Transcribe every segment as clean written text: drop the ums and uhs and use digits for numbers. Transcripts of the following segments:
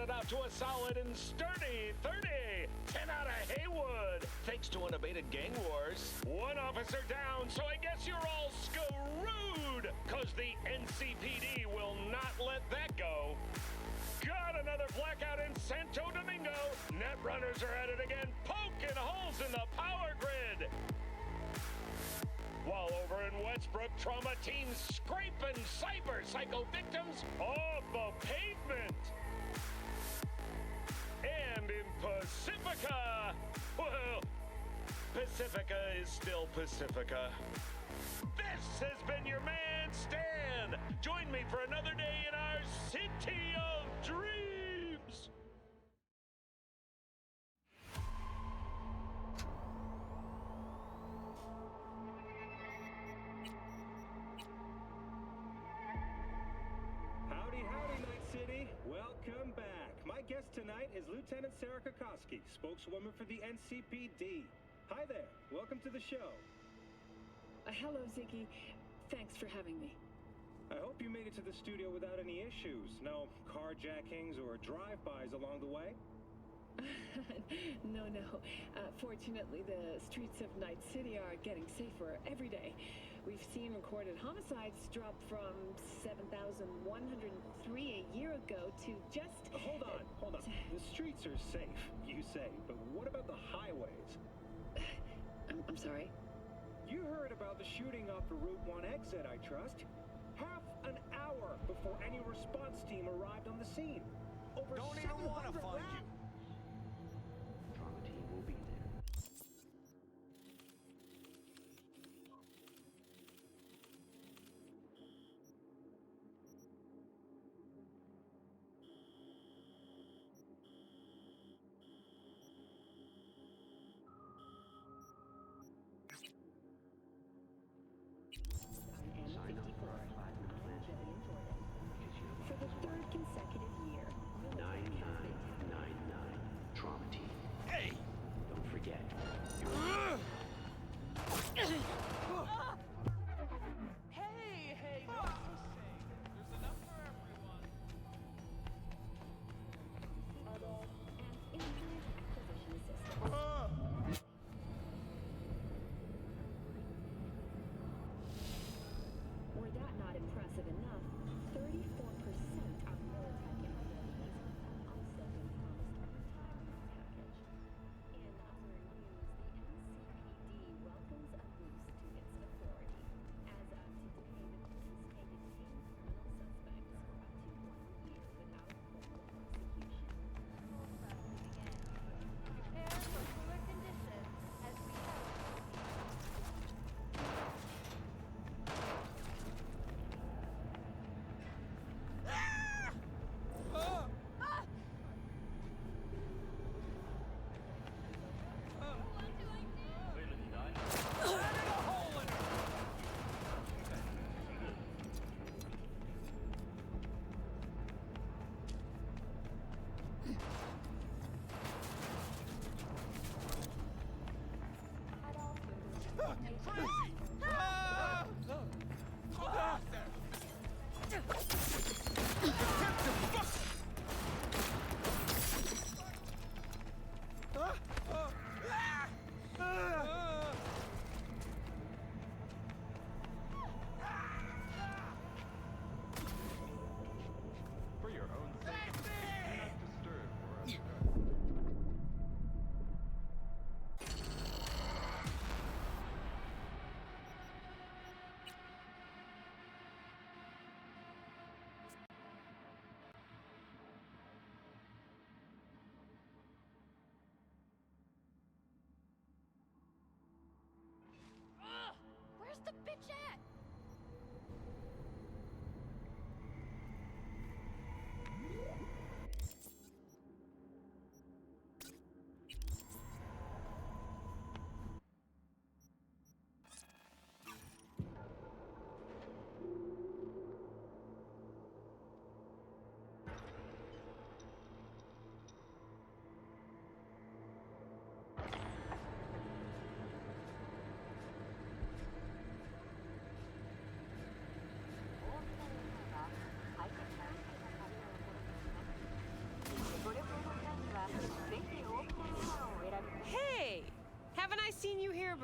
it out to a solid and sturdy 30. 10 out of Haywood, thanks to unabated gang wars. One officer down, so I guess you're all screwed, because the NCPD will not let that go. Got another blackout in Santo Domingo. Net runners are at it again, poking holes in the power grid. While over in Westbrook, trauma teams scraping cyber psycho victims off the pavement. And in Pacifica, well, Pacifica is still Pacifica. This has been your man, Stan. Join me for another day in our city of dreams. Howdy, Night City. Welcome back. My guest tonight is Lieutenant Sarah Kokoski, spokeswoman for the NCPD. Hi there. Welcome to the show. Hello, Ziggy. Thanks for having me. I hope you made it to the studio without any issues. No carjackings or drive-bys along the way? No. Fortunately, the streets of Night City are getting safer every day. We've seen recorded homicides drop from 7,103 a year ago to just... Hold on. The streets are safe, you say, but what about the highways? I'm sorry? You heard about the shooting off the Route 1 exit, I trust. Half an hour before any response team arrived on the scene. Over Don't even want to 700 find rounds. you. Trauma team will be there. Sign up for our platinum plan. For the third consecutive year, 9 times.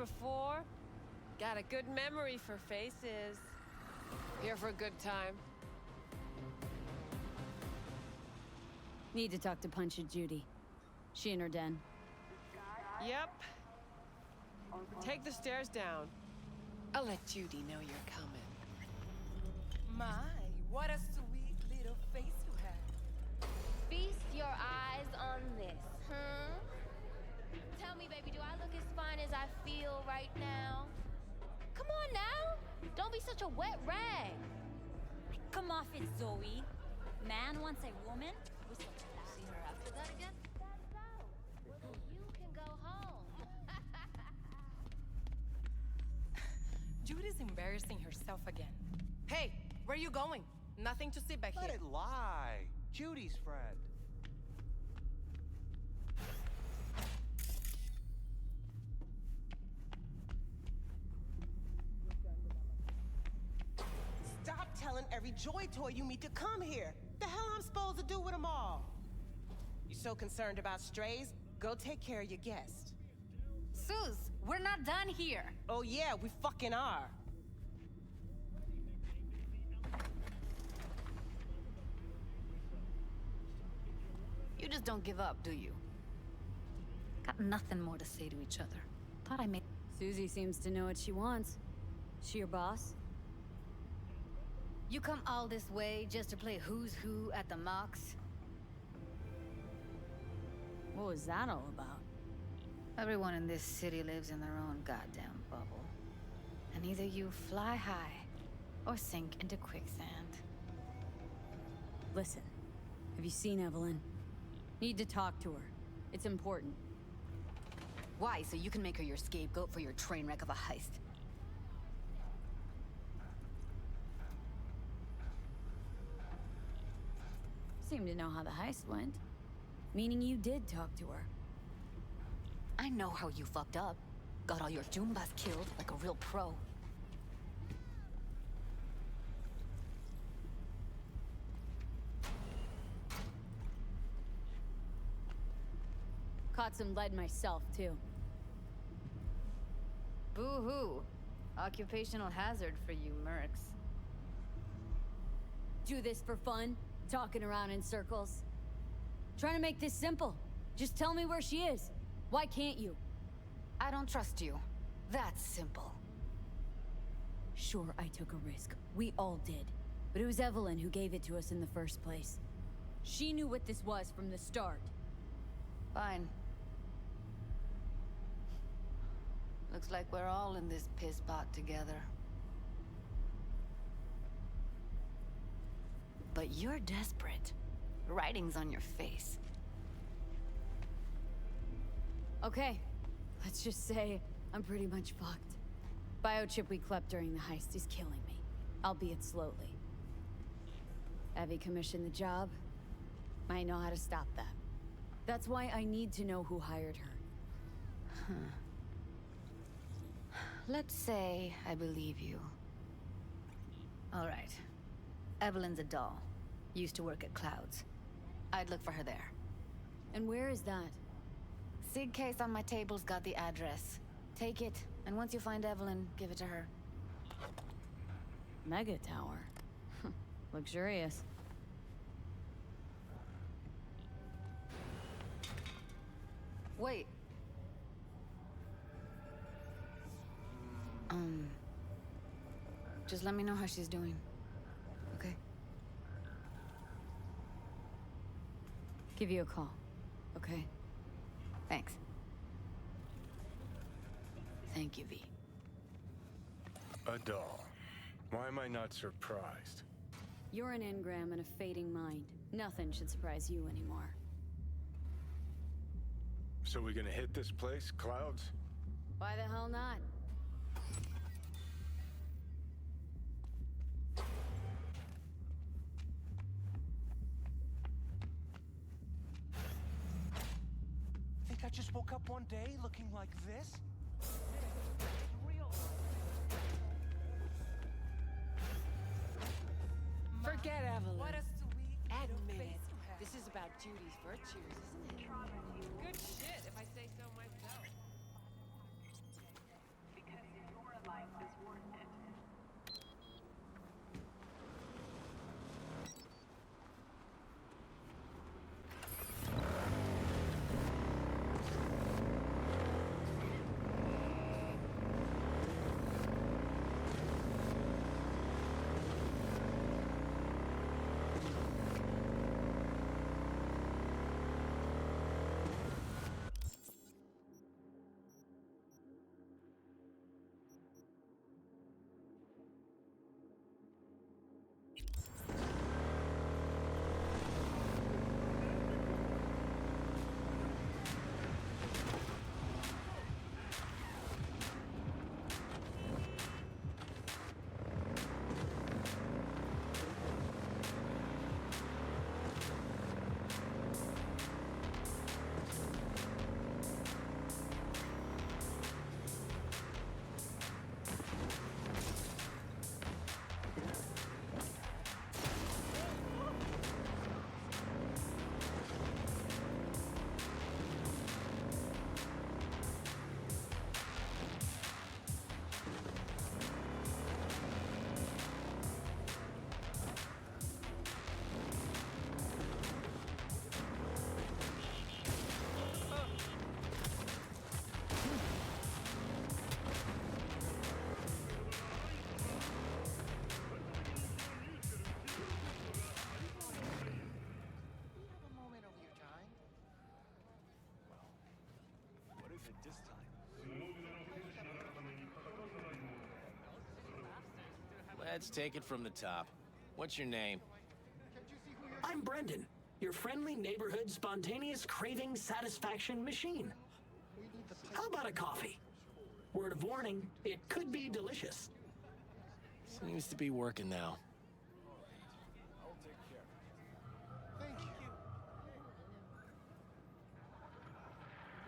before. Got a good memory for faces. Here for a good time. Need to talk to Punch Judy. She in her den. Yep. Take the stairs down. I'll let Judy know you're coming. My, what a sweet little face you have. Feast your eyes on this, Tell me, baby, do I look as fine as I feel right now? Come on now! Don't be such a wet rag. Come off it, Zoe. Man wants a woman with some See her after that again? That's out. Well, you can go home. Judy's embarrassing herself again. Hey, where you going? Nothing to see back Let here. it lie. Judy's friend. Stop telling every Joy Toy you meet to come here. The hell I'm supposed to do with them all? You so concerned about strays? Go take care of your guest. Suze, we're not done here. Oh yeah, we fucking are. You just don't give up, do you? Got nothing more to say to each other. Thought I made... Susie seems to know what she wants. She your boss? You come all this way just to play who's who at the Mox? What was that all about? Everyone in this city lives in their own goddamn bubble. And either you fly high or sink into quicksand. Listen, have you seen Evelyn? Need to talk to her. It's important. Why? So you can make her your scapegoat for your train wreck of a heist? Seem to know how the heist went. Meaning you did talk to her. I know how you fucked up. Got all your Jumbas killed like a real pro. Caught some lead myself, too. Boo-hoo. Occupational hazard for you mercs. Do this for fun? Talking around in circles? Trying to make this simple. Just tell me where she is. Why can't you? I don't trust you. That's simple. Sure, I took a risk. We all did. But it was Evelyn who gave it to us in the first place. She knew what this was from the start. Fine. Looks like we're all in this piss pot together. But you're desperate. Writing's on your face. Okay, let's just say I'm pretty much fucked. Biochip we clept during the heist is killing me, albeit slowly. Evie commissioned the job. Might know how to stop that. That's why I need to know who hired her. Let's say I believe you. All right. Evelyn's a doll. Used to work at Clouds. I'd look for her there. And where is that? Sig case on my table's got the address. Take it, and once you find Evelyn, give it to her. Mega tower. Luxurious. Wait. Just let me know how she's doing. Okay? Give you a call. Okay? Thanks. Thank you, V. A doll. Why am I not surprised? You're an engram and a fading mind. Nothing should surprise you anymore. So we gonna hit this place, Clouds? Why the hell not? Think I just woke up one day looking like this? Forget Evelyn. What a sweet little Admit face it. you have. This is about Judy's virtues, isn't it? Good shit, if I say so myself. Let's take it from the top. What's your name? I'm Brendan, your friendly neighborhood spontaneous craving satisfaction machine. How about a coffee? Word of warning, it could be delicious. Seems to be working now.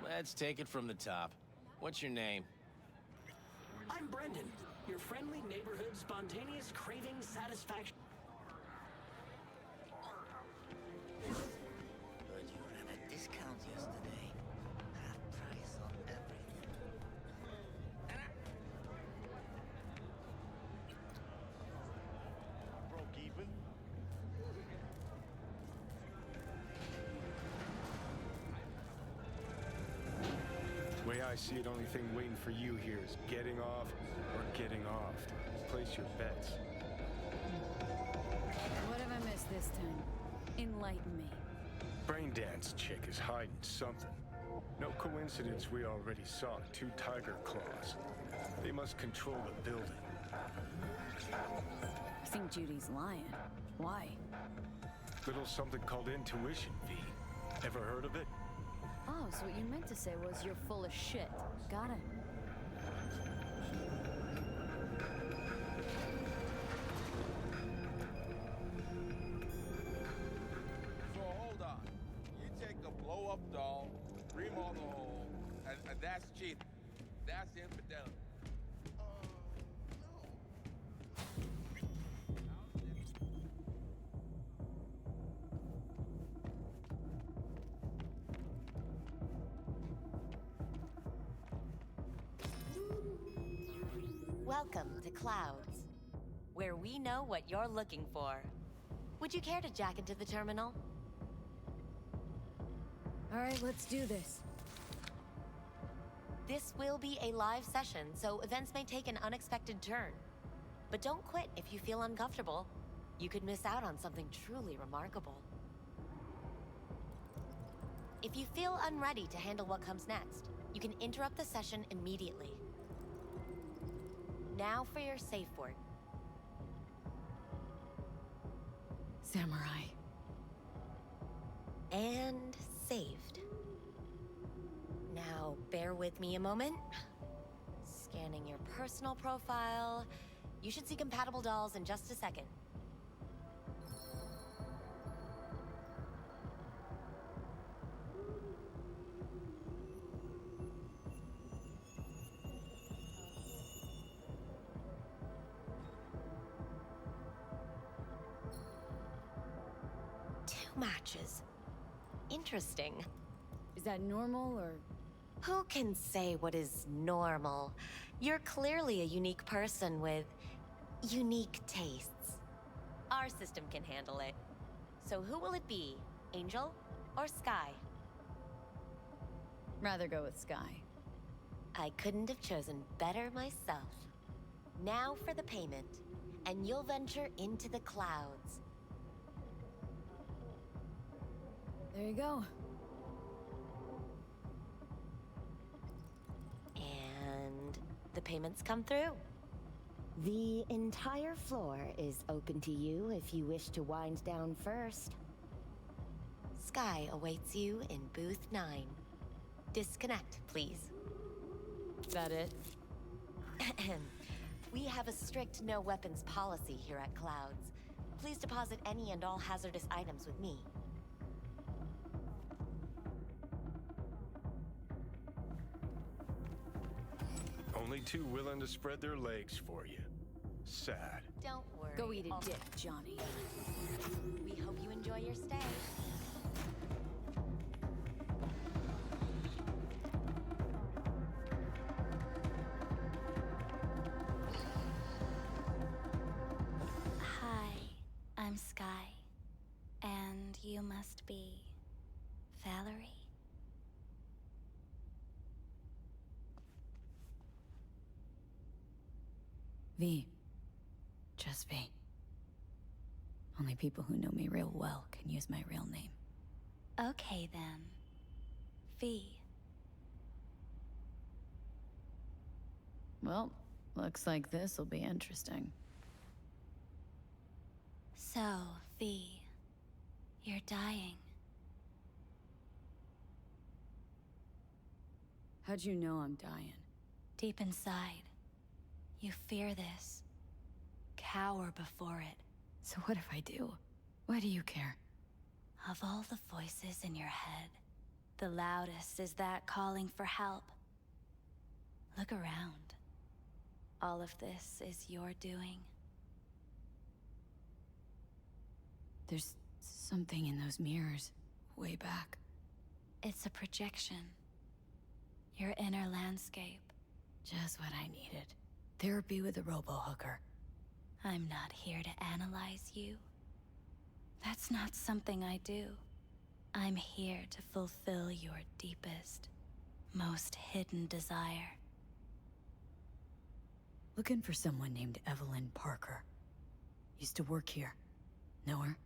Let's take it from the top. What's your name? I'm Brendan, your friendly neighborhood spontaneous craving satisfaction. Heard you ran a discount yesterday. Half price on everything. Broke even? Way I see it, only thing waiting for you here is getting off or getting off. Place your bets. What have I missed this time? Enlighten me. Braindance chick is hiding something. No coincidence we already saw 2 tiger claws. They must control the building. I think Judy's lying. Why? Little something called intuition, V. Ever heard of it? Oh, so what you meant to say was you're full of shit. Got it. So hold on. You take a blow-up doll, remodel the hole, and that's cheating. That's infidelity. Welcome to Clouds, where we know what you're looking for. Would you care to jack into the terminal? All right, let's do this. This will be a live session, so events may take an unexpected turn. But don't quit if you feel uncomfortable. You could miss out on something truly remarkable. If you feel unready to handle what comes next, you can interrupt the session immediately. Now for your safe word. Samurai. And saved. Now, bear with me a moment. Scanning your personal profile. You should see compatible dolls in just a second. Matches. Interesting. Is that normal, or? Who can say what is normal? You're clearly a unique person with unique tastes. Our system can handle it. So who will it be? Angel or Sky? Rather go with Sky. I couldn't have chosen better myself. Now for the payment, and you'll venture into the clouds. There you go. And the payments come through. The entire floor is open to you if you wish to wind down first. Sky awaits you in booth 9. Disconnect, please. Is that it? We have a strict no weapons policy here at Clouds. Please deposit any and all hazardous items with me. Only 2 willing to spread their legs for you. Sad. Don't worry. Go eat a dick, Johnny. We hope you enjoy your stay. Hi, I'm Sky. And you must be Valerie? V. Just V. Only people who know me real well can use my real name. Okay then. V. Well, looks like this'll be interesting. So, V, you're dying. How'd you know I'm dying? Deep inside, you fear this. Cower before it. So what if I do? Why do you care? Of all the voices in your head, the loudest is that calling for help. Look around. All of this is your doing. There's something in those mirrors, way back. It's a projection. Your inner landscape. Just what I needed. Therapy with a robo-hooker. I'm not here to analyze you. That's not something I do. I'm here to fulfill your deepest, most hidden desire. Looking for someone named Evelyn Parker. Used to work here. Know her?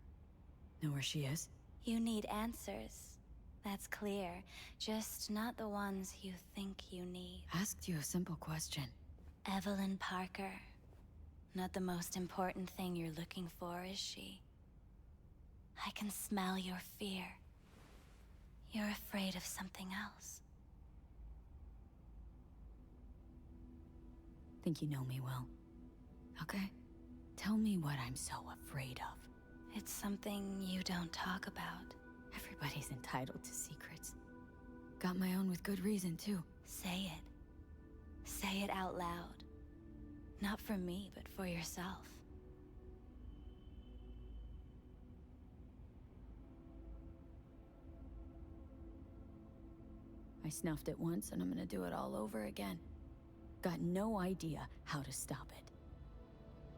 Know where she is? You need answers. That's clear. Just not the ones you think you need. Asked you a simple question. Evelyn Parker. Not the most important thing you're looking for, is she? I can smell your fear. You're afraid of something else. Think you know me well. Okay? Tell me what I'm so afraid of. It's something you don't talk about. Everybody's entitled to secrets. Got my own with good reason, too. Say it. Say it out loud. Not for me, but for yourself. I snuffed it once, and I'm gonna do it all over again. Got no idea how to stop it.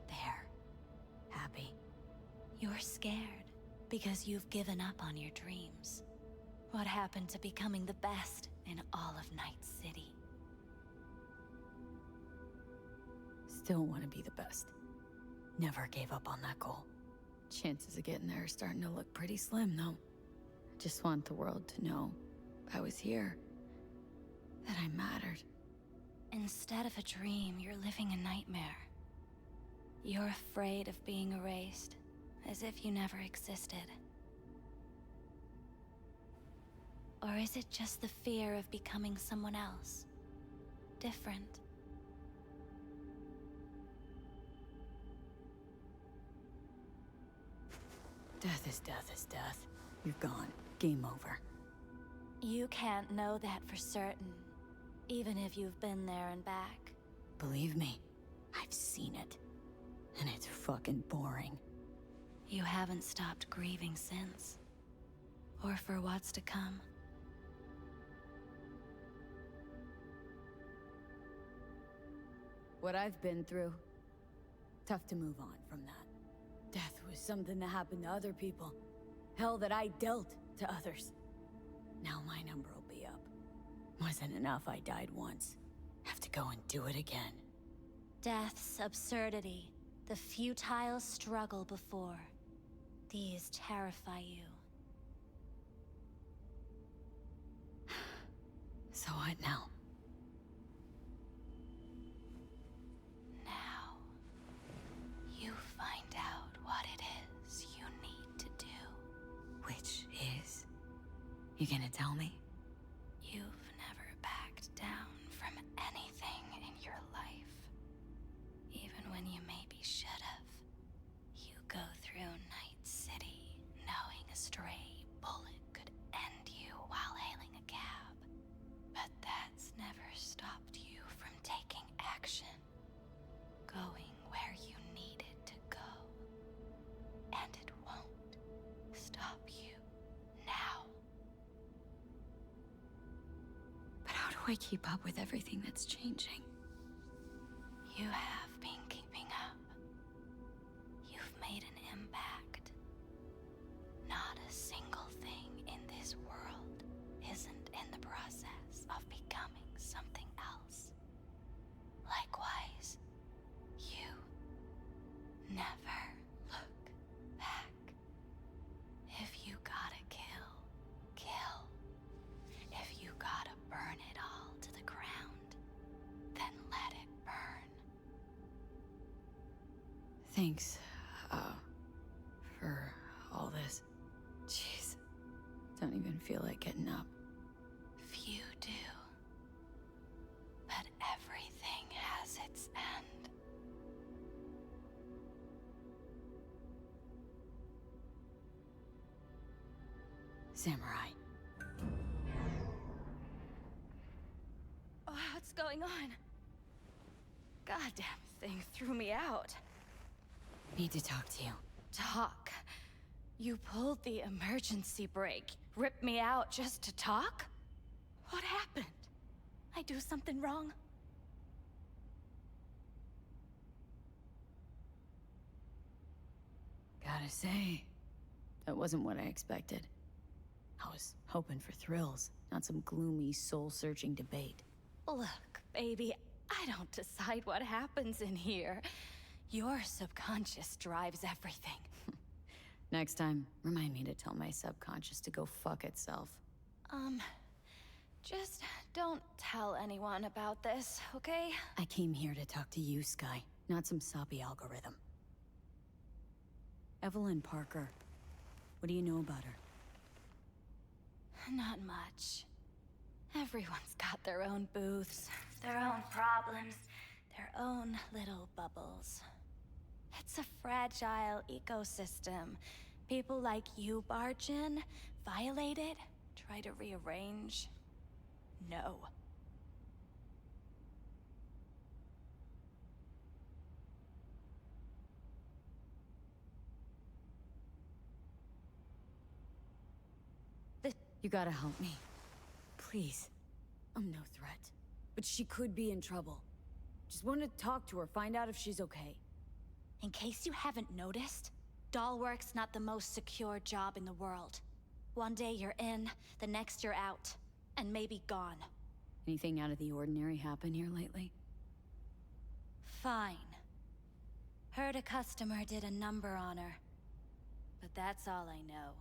There. Happy. You're scared because you've given up on your dreams. What happened to becoming the best in all of Night City? Still want to be the best. Never gave up on that goal. Chances of getting there are starting to look pretty slim, though. I just want the world to know I was here. That I mattered. Instead of a dream, you're living a nightmare. You're afraid of being erased, as if you never existed. Or is it just the fear of becoming someone else? Different? Death is death is death. You're gone. Game over. You can't know that for certain, even if you've been there and back. Believe me, I've seen it. And it's fucking boring. You haven't stopped grieving since. Or for what's to come. What I've been through, tough to move on from that. Death was something that happened to other people. Hell that I dealt to others. Now my number will be up. Wasn't enough I died once. Have to go and do it again. Death's absurdity, the futile struggle before. These terrify you. So what now? Now, you find out what it is you need to do. Which is? You gonna tell me? You've never backed down from anything in your life. Even when you maybe should have. You go through Night City knowing a stray bullet could end you while hailing a cab. But that's never stopped you from taking action. Going where you needed to go. And it won't stop you now. But how do I keep up with everything that's changing? You have been keeping up. You've made an impact. Not a single thing in this world isn't in the process of becoming something else. Likewise, you never look back. If you gotta kill, kill. If you gotta burn it all to the ground, then let it burn. Thanks, for all this. Jeez. Don't even feel like getting up. Few do. But everything has its end. Samurai. Oh, what's going on? Goddamn thing threw me out. Need to talk to you. Talk? You pulled the emergency brake, ripped me out just to talk? What happened? I do something wrong? Gotta say, that wasn't what I expected. I was hoping for thrills, not some gloomy, soul-searching debate. Look, baby, I don't decide what happens in here. Your subconscious drives everything. Next time, remind me to tell my subconscious to go fuck itself. Just don't tell anyone about this, okay? I came here to talk to you, Sky, not some soppy algorithm. Evelyn Parker. What do you know about her? Not much. Everyone's got their own booths, their own problems, their own little bubbles. It's a fragile ecosystem. People like you barge in, violate it, try to rearrange. No. You gotta help me. Please. I'm no threat. But she could be in trouble. Just wanted to talk to her, find out if she's okay. In case you haven't noticed, Dollwork's not the most secure job in the world. One day you're in, the next you're out, and maybe gone. Anything out of the ordinary happen here lately? Fine. Heard a customer did a number on her. But that's all I know.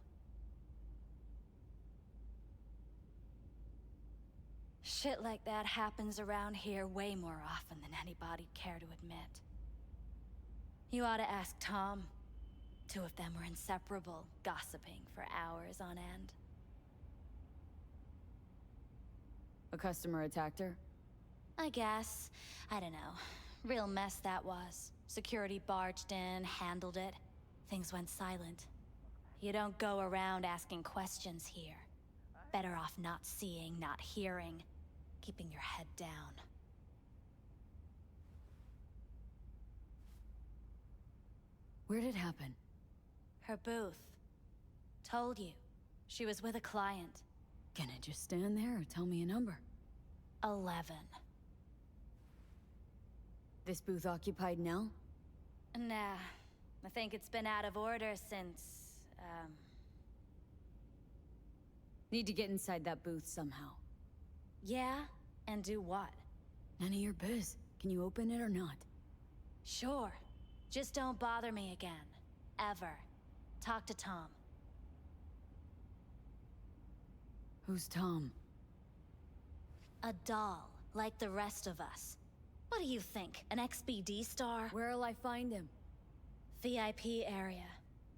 Shit like that happens around here way more often than anybody'd care to admit. You ought to ask Tom. Two of them were inseparable, gossiping for hours on end. A customer attacked her? I guess. I don't know. Real mess that was. Security barged in, handled it. Things went silent. You don't go around asking questions here. Better off not seeing, not hearing. Keeping your head down. Where'd it happen? Her booth. Told you. She was with a client. Can I just stand there or tell me a number? 11. This booth occupied now? Nah. I think it's been out of order since, Need to get inside that booth somehow. Yeah? And do what? None of your biz. Can you open it or not? Sure. Just don't bother me again. Ever. Talk to Tom. Who's Tom? A doll, like the rest of us. What do you think, an XBD star? Where'll I find him? VIP area.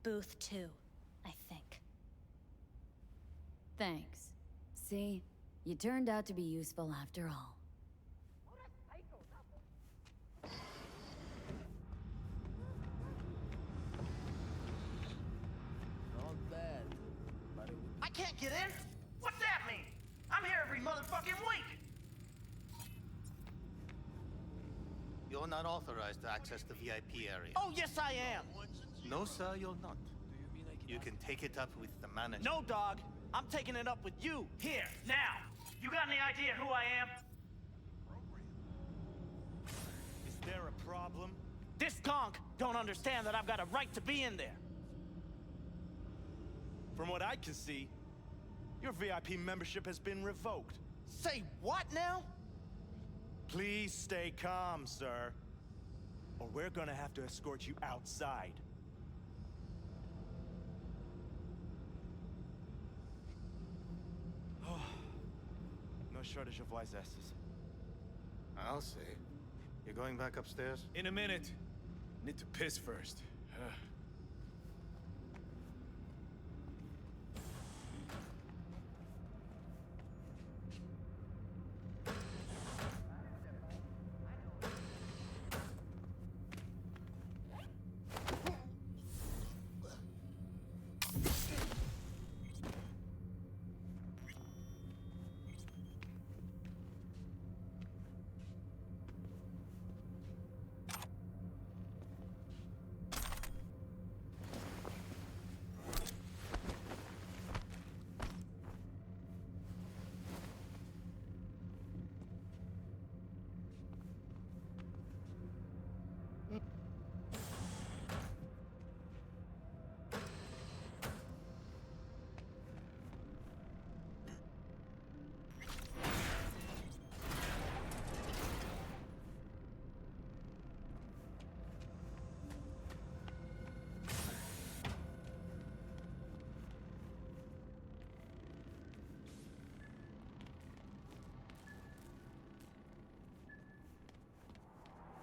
Booth 2, I think. Thanks. See? You turned out to be useful after all. Not bad. I can't get in? What's that mean? I'm here every motherfucking week! You're not authorized to access the VIP area. Oh, yes I am! No, sir, you're not. You can take it up with the manager. No, dog. I'm taking it up with you, here, now! You got any idea who I am? Is there a problem? This conk don't understand that I've got a right to be in there. From what I can see, your VIP membership has been revoked. Say what now? Please stay calm, sir. Or we're gonna have to escort you outside. No shortage of wise asses. I'll say. You're going back upstairs? In a minute. Need to piss first.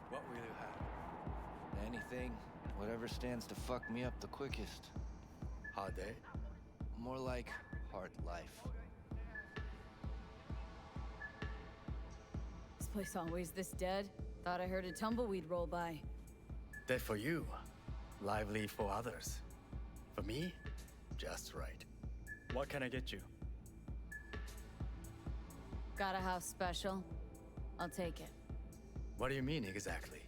What will you have? Anything. Whatever stands to fuck me up the quickest. Hard day? More like hard life. This place always this dead? Thought I heard a tumbleweed roll by. Dead for you. Lively for others. For me, just right. What can I get you? Got a house special? I'll take it. What do you mean exactly?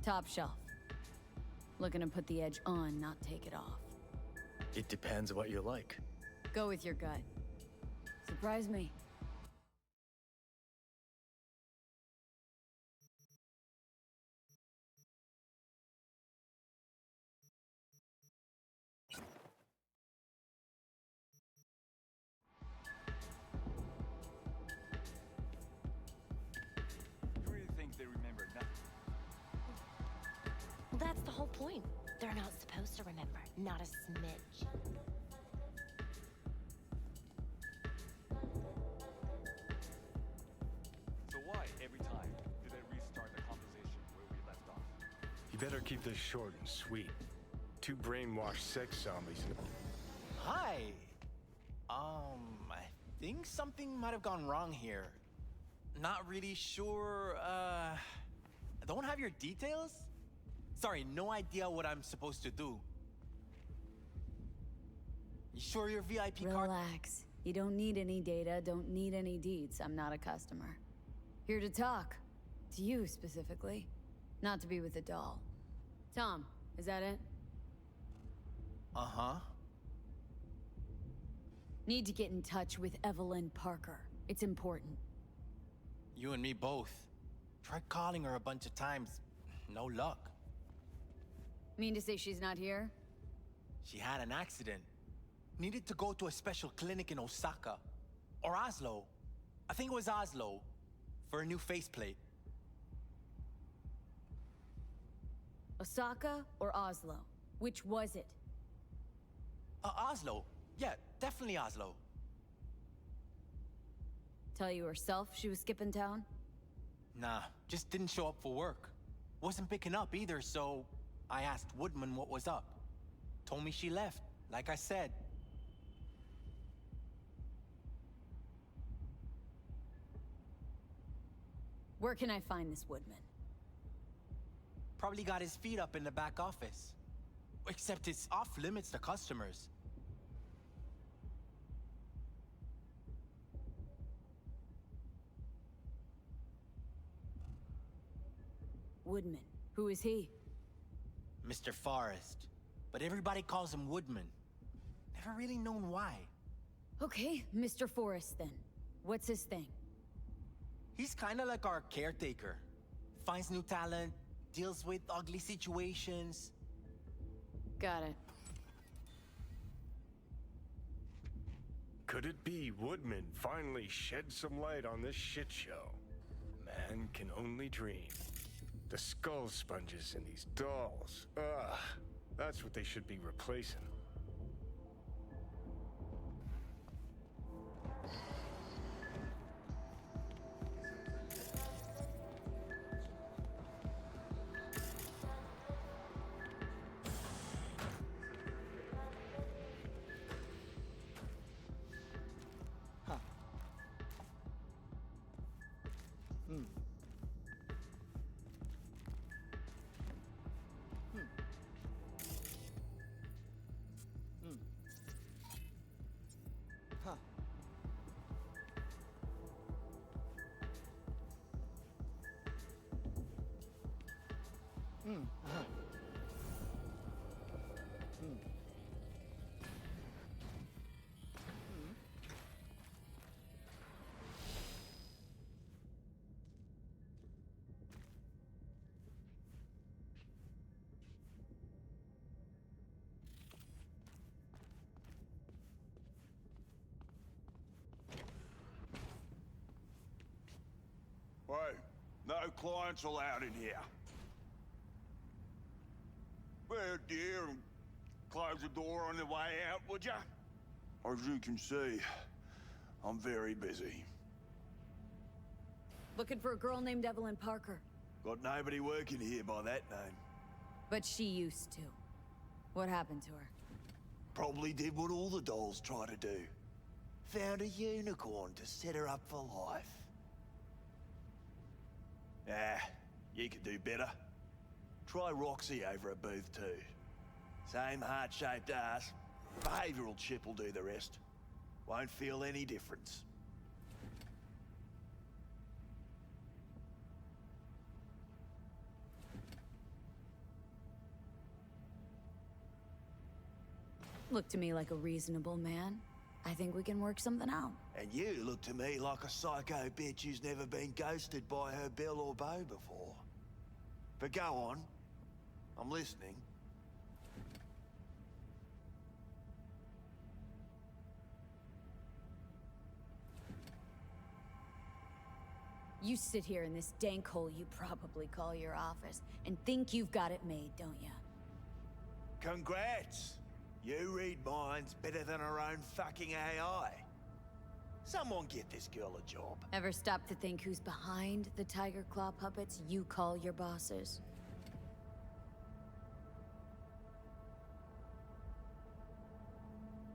Top shelf. Looking to put the edge on, not take it off. It depends what you like. Go with your gut. Surprise me. You really think they remember nothing? Well, that's the whole point. They're not supposed to remember. Not a smidge. So why, every time, do they restart the conversation where we left off? You better keep this short and sweet. Two brainwashed sex zombies. Hi. I think something might have gone wrong here. Not really sure, I don't have your details? Sorry, no idea what I'm supposed to do. You sure your VIP card? Relax. You don't need any data, don't need any deeds. I'm not a customer. Here to talk. To you, specifically. Not to be with a doll. Tom, is that it? Uh-huh. Need to get in touch with Evelyn Parker. It's important. You and me both. Tried calling her a bunch of times. No luck. Mean to say she's not here? She had an accident. Needed to go to a special clinic in Osaka. Or Oslo. I think it was Oslo. For a new faceplate. Osaka or Oslo? Which was it? Oslo. Yeah, definitely Oslo. Tell you herself she was skipping town? Nah, just didn't show up for work. Wasn't picking up either, so I asked Woodman what was up. Told me she left, like I said. Where can I find this Woodman? Probably got his feet up in the back office. Except it's off limits to customers. Woodman. Who is he? Mr. Forrest. But everybody calls him Woodman. Never really known why. Okay, Mr. Forrest then. What's his thing? He's kinda like our caretaker. Finds new talent, deals with ugly situations. Got it. Could it be Woodman finally shed some light on this shit show? Man can only dream. The skull sponges in these dolls. Ugh. That's what they should be replacing. Hey, no clients allowed in here. Well, dear, and close the door on the way out, would ya? As you can see, I'm very busy. Looking for a girl named Evelyn Parker. Got nobody working here by that name. But she used to. What happened to her? Probably did what all the dolls try to do. Found a unicorn to set her up for life. Ah, you could do better. Try Roxy over at Booth 2. Same heart-shaped ass. Behavioral chip will do the rest. Won't feel any difference. Look to me like a reasonable man. I think we can work something out. And you look to me like a psycho bitch who's never been ghosted by her belle or beau before. But go on. I'm listening. You sit here in this dank hole you probably call your office and think you've got it made, don't you? Congrats! You read minds better than her own fucking AI. Someone get this girl a job. Ever stop to think who's behind the Tiger Claw puppets you call your bosses?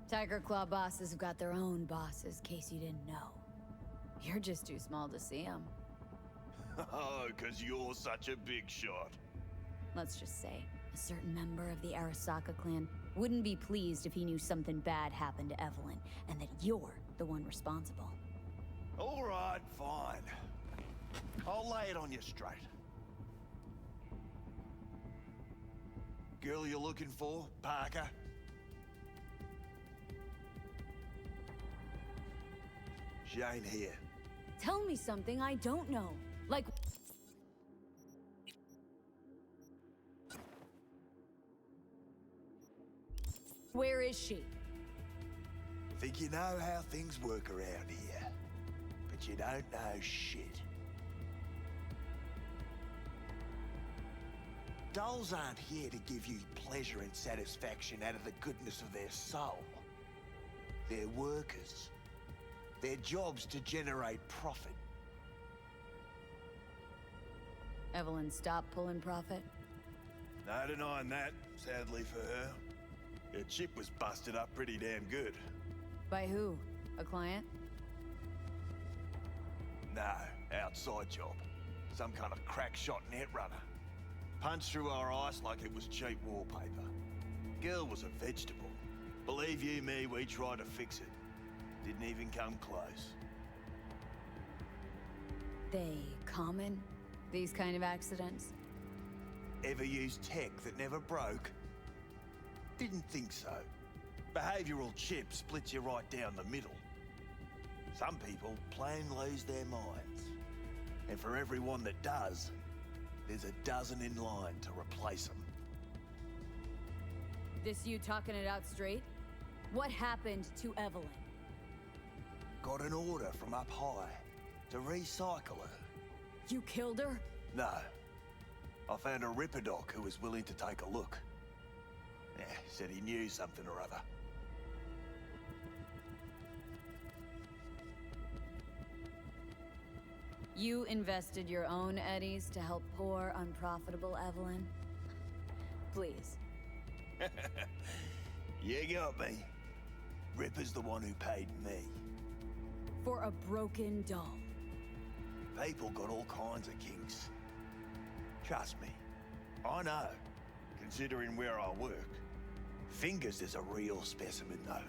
Tiger Claw bosses have got their own bosses, case you didn't know. You're just too small to see them. Oh, 'cause you're such a big shot. Let's just say, a certain member of the Arasaka clan wouldn't be pleased if he knew something bad happened to Evelyn, and that you're the one responsible. All right, fine. I'll lay it on you straight. Girl you're looking for, Parker? She ain't here. Tell me something I don't know. Like... Where is she? Think you know how things work around here, but you don't know shit. Dolls aren't here to give you pleasure and satisfaction out of the goodness of their soul. They're workers. Their job's to generate profit. Evelyn stopped pulling profit? No denying that, sadly for her. Her chip was busted up pretty damn good. By who? A client? No, outside job. Some kind of crack shot net runner. Punched through our ice like it was cheap wallpaper. Girl was a vegetable. Believe you me, we tried to fix it. Didn't even come close. They common? These kind of accidents? Ever used tech that never broke? Didn't think so. Behavioral chip splits you right down the middle. Some people plain lose their minds. And for everyone that does, there's a dozen in line to replace them. This you talking it out straight? What happened to Evelyn? Got an order from up high to recycle her. You killed her? No. I found a Ripperdoc who was willing to take a look. Yeah, said he knew something or other. You invested your own eddies to help poor, unprofitable Evelyn? Please. You got me. Ripper's the one who paid me. For a broken doll. People got all kinds of kinks. Trust me, I know, considering where I work. Fingers is a real specimen, though.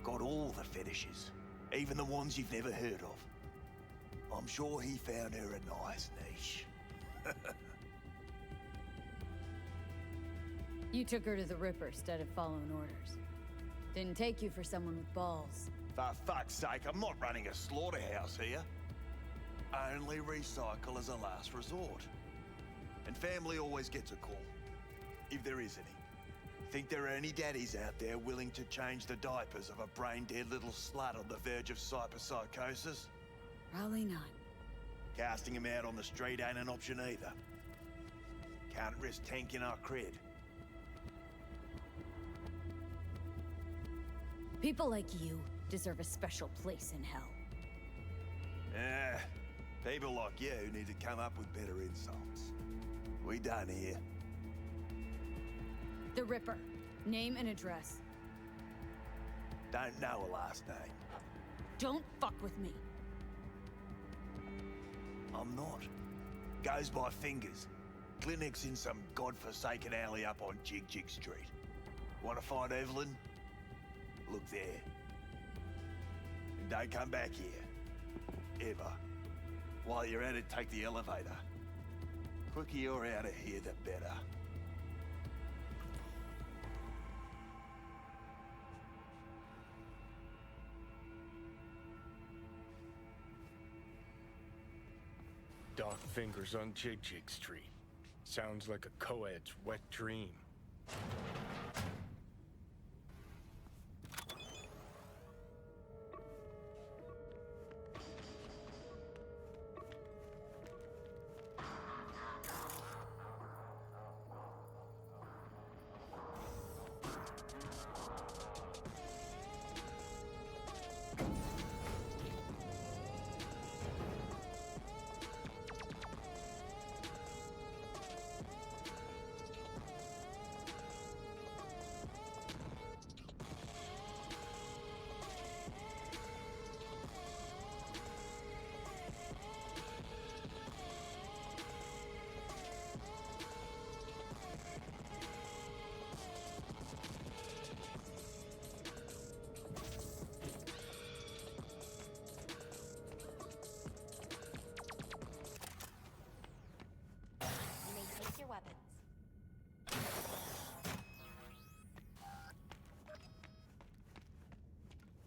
Got all the fetishes, even the ones you've never heard of. I'm sure he found her a nice niche. You took her to the Ripper instead of following orders. Didn't take you for someone with balls. For fuck's sake, I'm not running a slaughterhouse here. Only recycle as a last resort. And family always gets a call, if there is any. Think there are any daddies out there willing to change the diapers of a brain-dead little slut on the verge of cyberpsychosis? Probably not. Casting him out on the street ain't an option either. Can't risk tanking our cred. People like you deserve a special place in hell. People like you need to come up with better insults. We done here. The Ripper. Name and address. Don't know a last name. Don't fuck with me. I'm not. Goes by fingers. Clinic's in some godforsaken alley up on Jig Jig Street. Want to find Evelyn? Look there. And don't come back here. Ever. While you're at it, take the elevator. Quicker you're out of here, the better. Dark fingers on Jig Jig Street. Sounds like a co-ed's wet dream.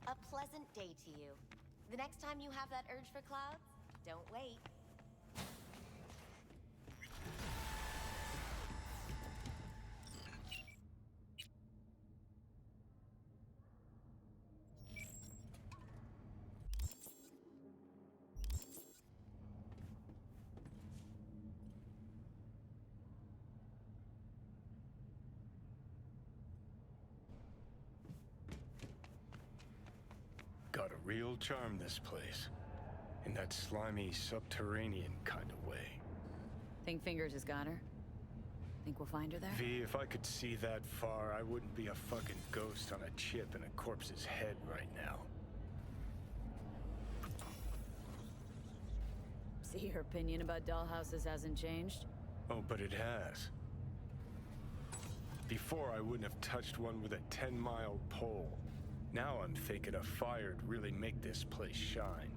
A pleasant day to you. The next time you have that urge for clouds, don't wait. Got a real charm, this place. In that slimy, subterranean kind of way. Think Fingers has got her? Think we'll find her there? V, if I could see that far, I wouldn't be a fucking ghost on a chip in a corpse's head right now. See, your opinion about dollhouses hasn't changed? Oh, but it has. Before, I wouldn't have touched one with a 10-mile pole. Now I'm thinking a fire'd really make this place shine.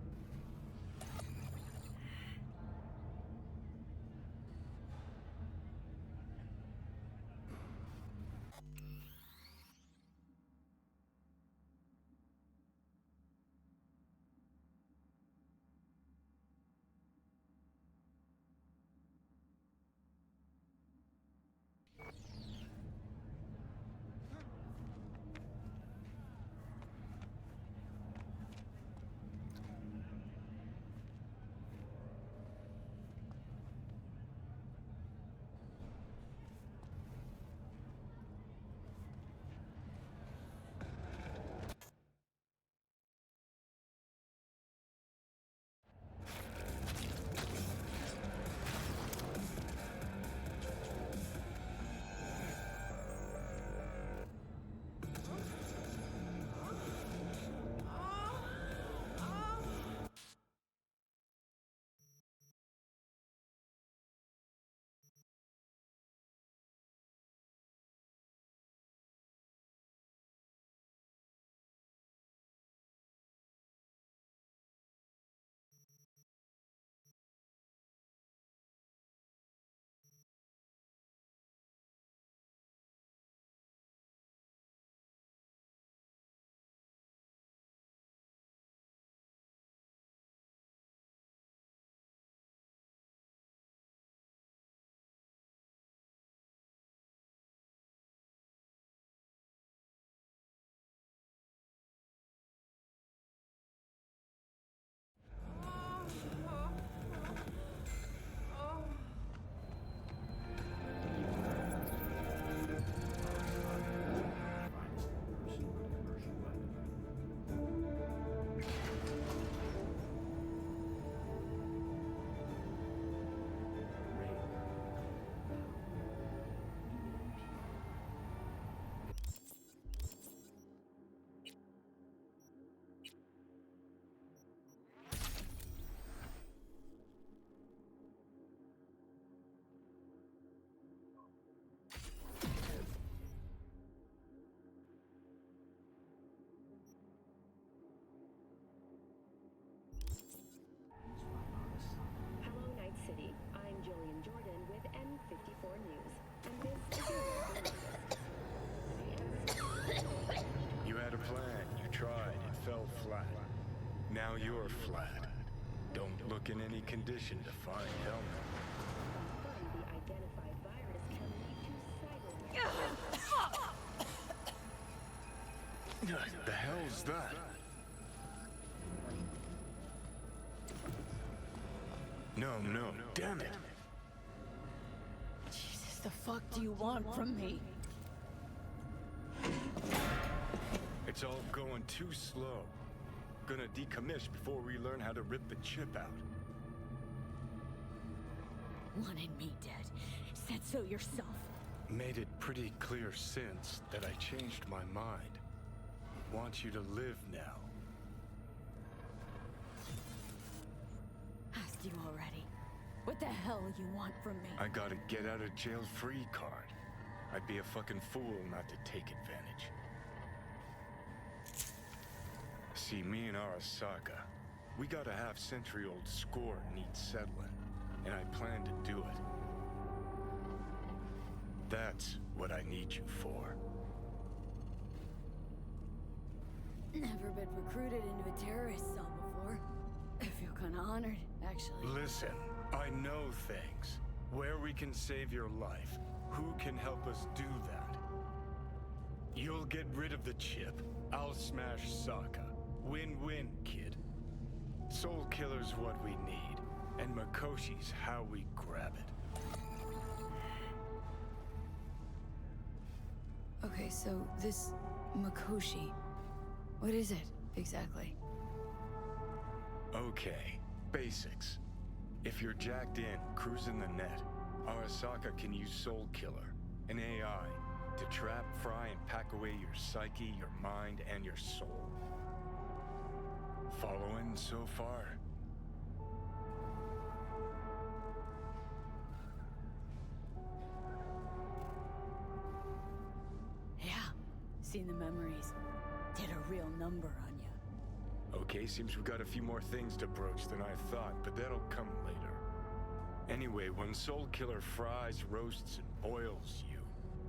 You had a plan, you tried, it fell flat. Now you're flat. Don't look in any condition to find Helmet. The hell's that? No, damn it. Jesus, the fuck do you want from me? It's all going too slow. Gonna decommission before we learn how to rip the chip out. Wanted me dead. Said so yourself. Made it pretty clear since that I changed my mind. Want you to live now. Asked you already. What the hell you want from me? I got a get out of jail free card. I'd be a fucking fool not to take advantage. See, me and Arasaka, we got a half-century-old score needs settling, and I plan to do it. That's what I need you for. Never been recruited into a terrorist cell before. I feel kinda honored, actually. Listen, I know things. Where we can save your life. Who can help us do that? You'll get rid of the chip. I'll smash Sokka. Win-win, kid. Soul Killer's what we need, and Mikoshi's how we grab it. Okay, so this Mikoshi, what is it exactly? Okay, basics. If you're jacked in, cruising the net, Arasaka can use Soul Killer, an AI, to trap, fry, and pack away your psyche, your mind, and your soul. Following so far? Yeah, seen the memories. Did a real number on you. Okay, seems we got a few more things to broach than I thought, but that'll come later. Anyway, when Soul Killer fries, roasts, and boils you,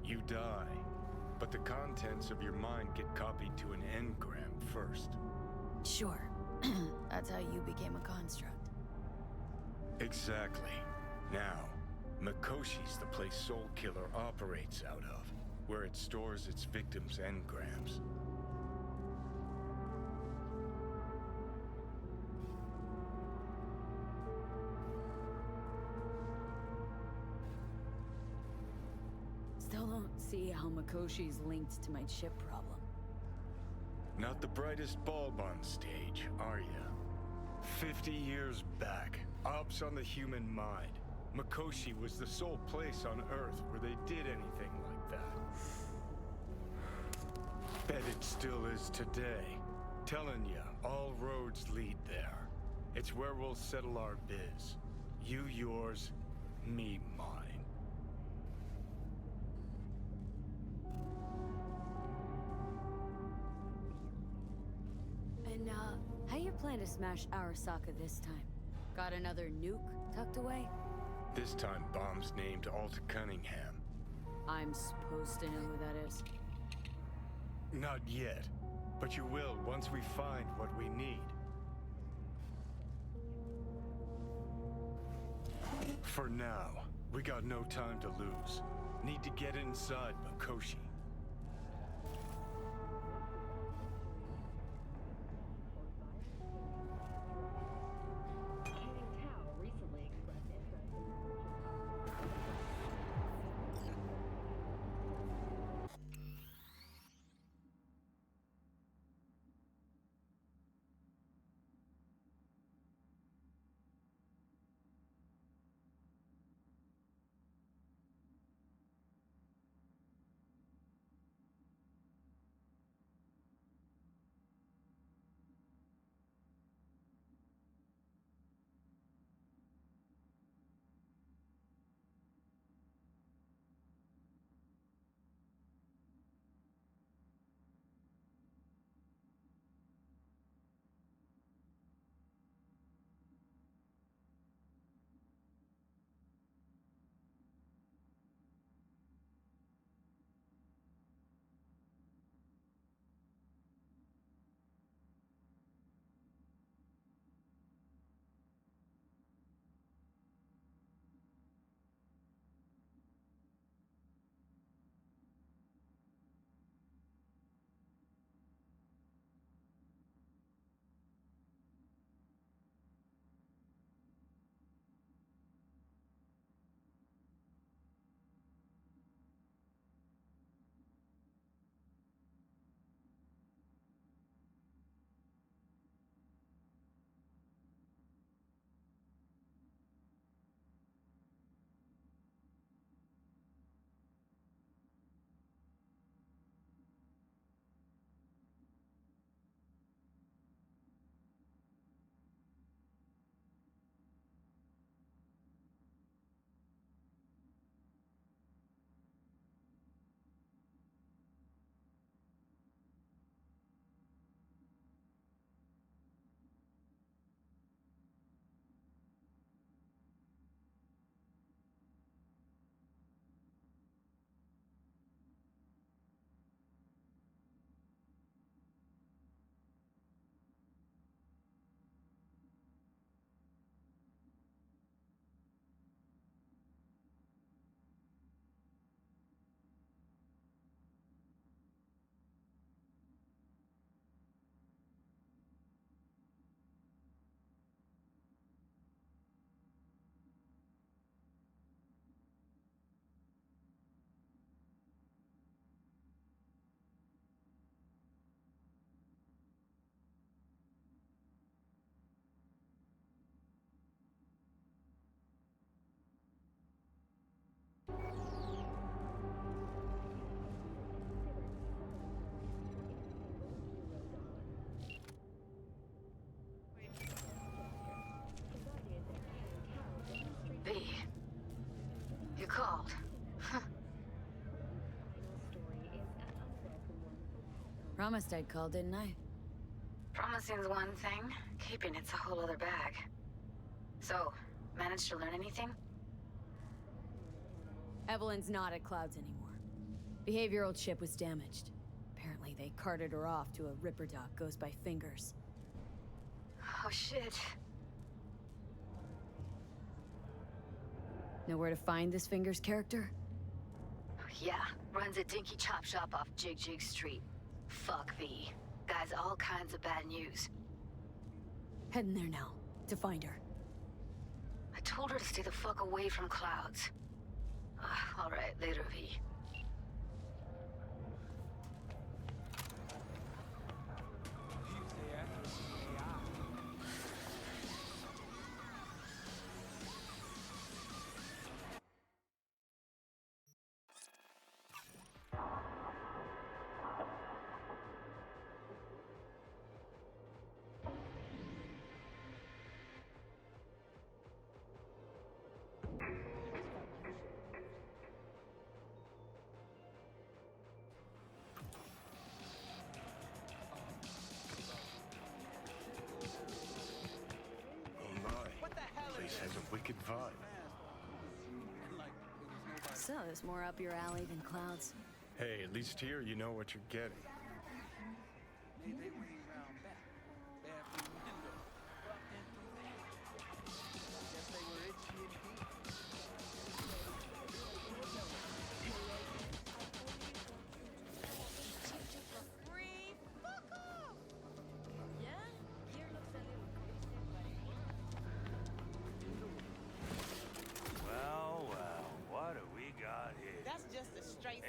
you die. But the contents of your mind get copied to an engram first. Sure. That's how you became a construct. Exactly. Now, Mikoshi's the place Soul Killer operates out of, where it stores its victims' engrams. Still don't see how Mikoshi's linked to my chip problem. Not the brightest bulb on stage, are ya? 50 years back, ops on the human mind. Mikoshi was the sole place on Earth where they did anything like that. Bet it still is today. Telling ya, all roads lead there. It's where we'll settle our biz. You yours, me mine. And, how you plan to smash Arasaka this time? Got another nuke tucked away? This time, bomb's named Alta Cunningham. I'm supposed to know who that is. Not yet, but you will once we find what we need. For now, we got no time to lose. Need to get inside Mikoshi. Promised I'd call, didn't I? Promising's one thing, keeping it's a whole other bag. So, managed to learn anything? Evelyn's not at Clouds anymore. Behavioral chip was damaged. Apparently they carted her off to a Ripper doc goes by Fingers. Oh shit. Know where to find this Fingers character? Yeah, runs a dinky chop shop off Jig Jig Street. Fuck V. Guy's all kinds of bad news. Heading there now, to find her. I told her to stay the fuck away from Clouds. Alright, later, V. Wicked vibe. So, there's more up your alley than Clouds. Hey, at least here you know what you're getting.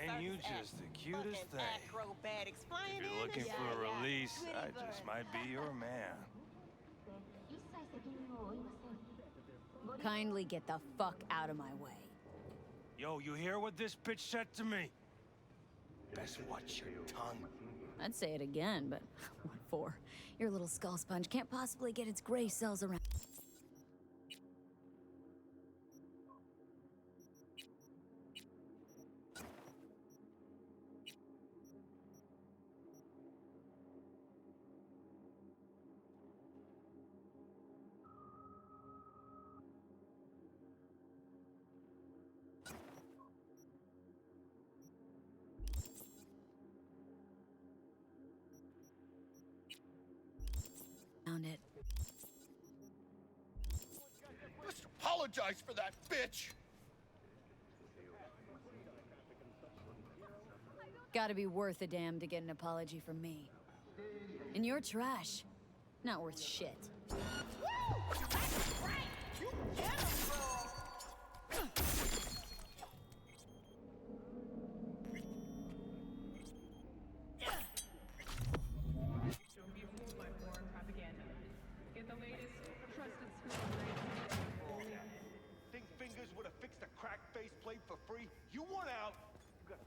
And you just the cutest thing. Acrobatics flying If you're looking in. for a release, I just might be your man. Kindly get the fuck out of my way. Yo, you hear what this bitch said to me? Best watch your tongue. I'd say it again, but what for? Your little skull sponge can't possibly get its gray cells around. It. Let's apologize for that bitch. Gotta be worth a damn to get an apology from me. And you're trash. Not worth shit. Woo! That's right! You get him, bro! Think Fingers would have fixed a cracked faceplate for free? You want out? You got...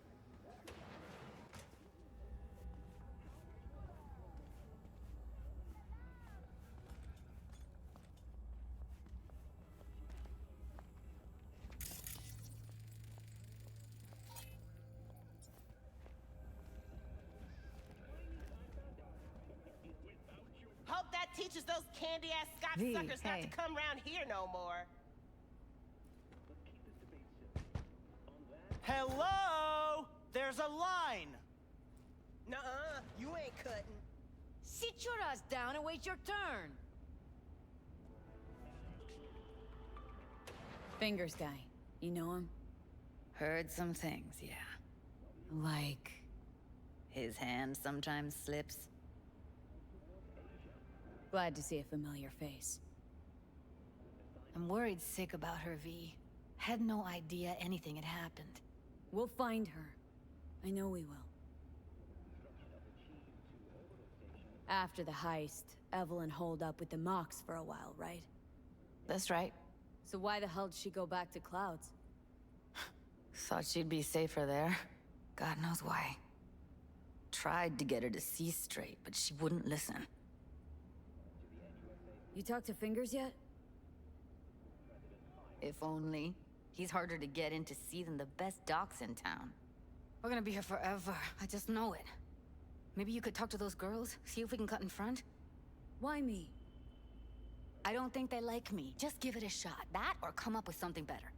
Hope that teaches those candy-ass Scott V, suckers not hey. to come around here no more. Hello? There's a line. Nuh-uh, you ain't cutting. Sit your ass down and wait your turn. Fingers guy. You know him? Heard some things, yeah. Like... His hand sometimes slips. Glad to see a familiar face. I'm worried sick about her, V. Had no idea anything had happened. We'll find her. I know we will. After the heist, Evelyn holed up with the Mox for a while, right? That's right. So why the hell did she go back to Clouds? Thought she'd be safer there. God knows why. Tried to get her to see straight, but she wouldn't listen. You talked to Fingers yet? If only. He's harder to get in to see than the best docs in town. We're gonna be here forever. I just know it. Maybe you could talk to those girls, see if we can cut in front? Why me? I don't think they like me. Just give it a shot. That or come up with something better.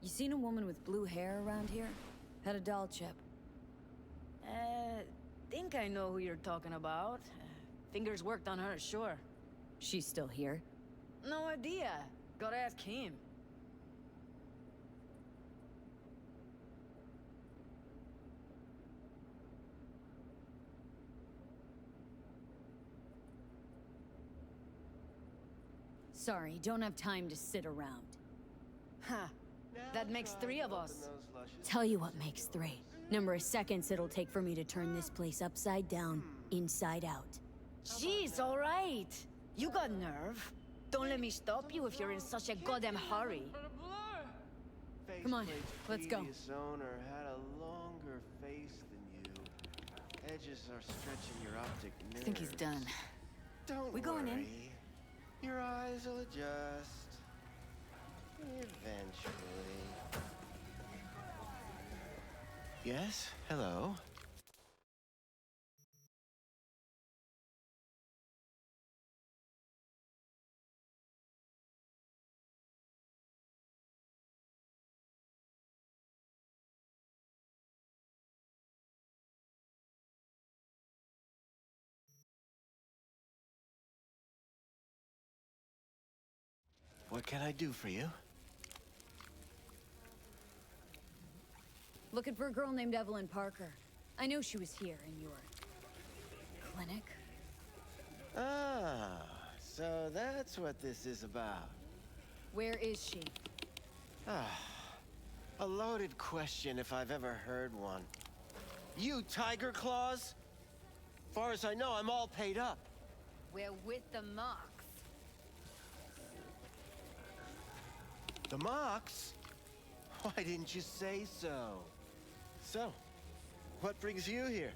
You seen a woman with blue hair around here? Had a doll chip. Think I know who you're talking about. Fingers worked on her, sure. She's still here? No idea. Gotta ask him. Sorry, don't have time to sit around. Huh. That makes 3 of us. Tell you what makes 3. Number of seconds it'll take for me to turn this place upside down, inside out. Jeez, all right. You got nerve. Don't let me stop you if you're in such a goddamn hurry. Come on, let's go. Previous owner had a longer face than you. Edges are stretching your optic nerves. I think he's done. Don't We going in? worry. Your eyes will adjust. Eventually. Yes? Hello? What can I do for you? Looking for a girl named Evelyn Parker. I know she was here in your clinic. Ah, so that's what this is about. Where is she? Ah, a loaded question if I've ever heard one. You Tiger Claws? Far as I know, I'm all paid up. We're with the Mox. The Mox? Why didn't you say so? So, what brings you here?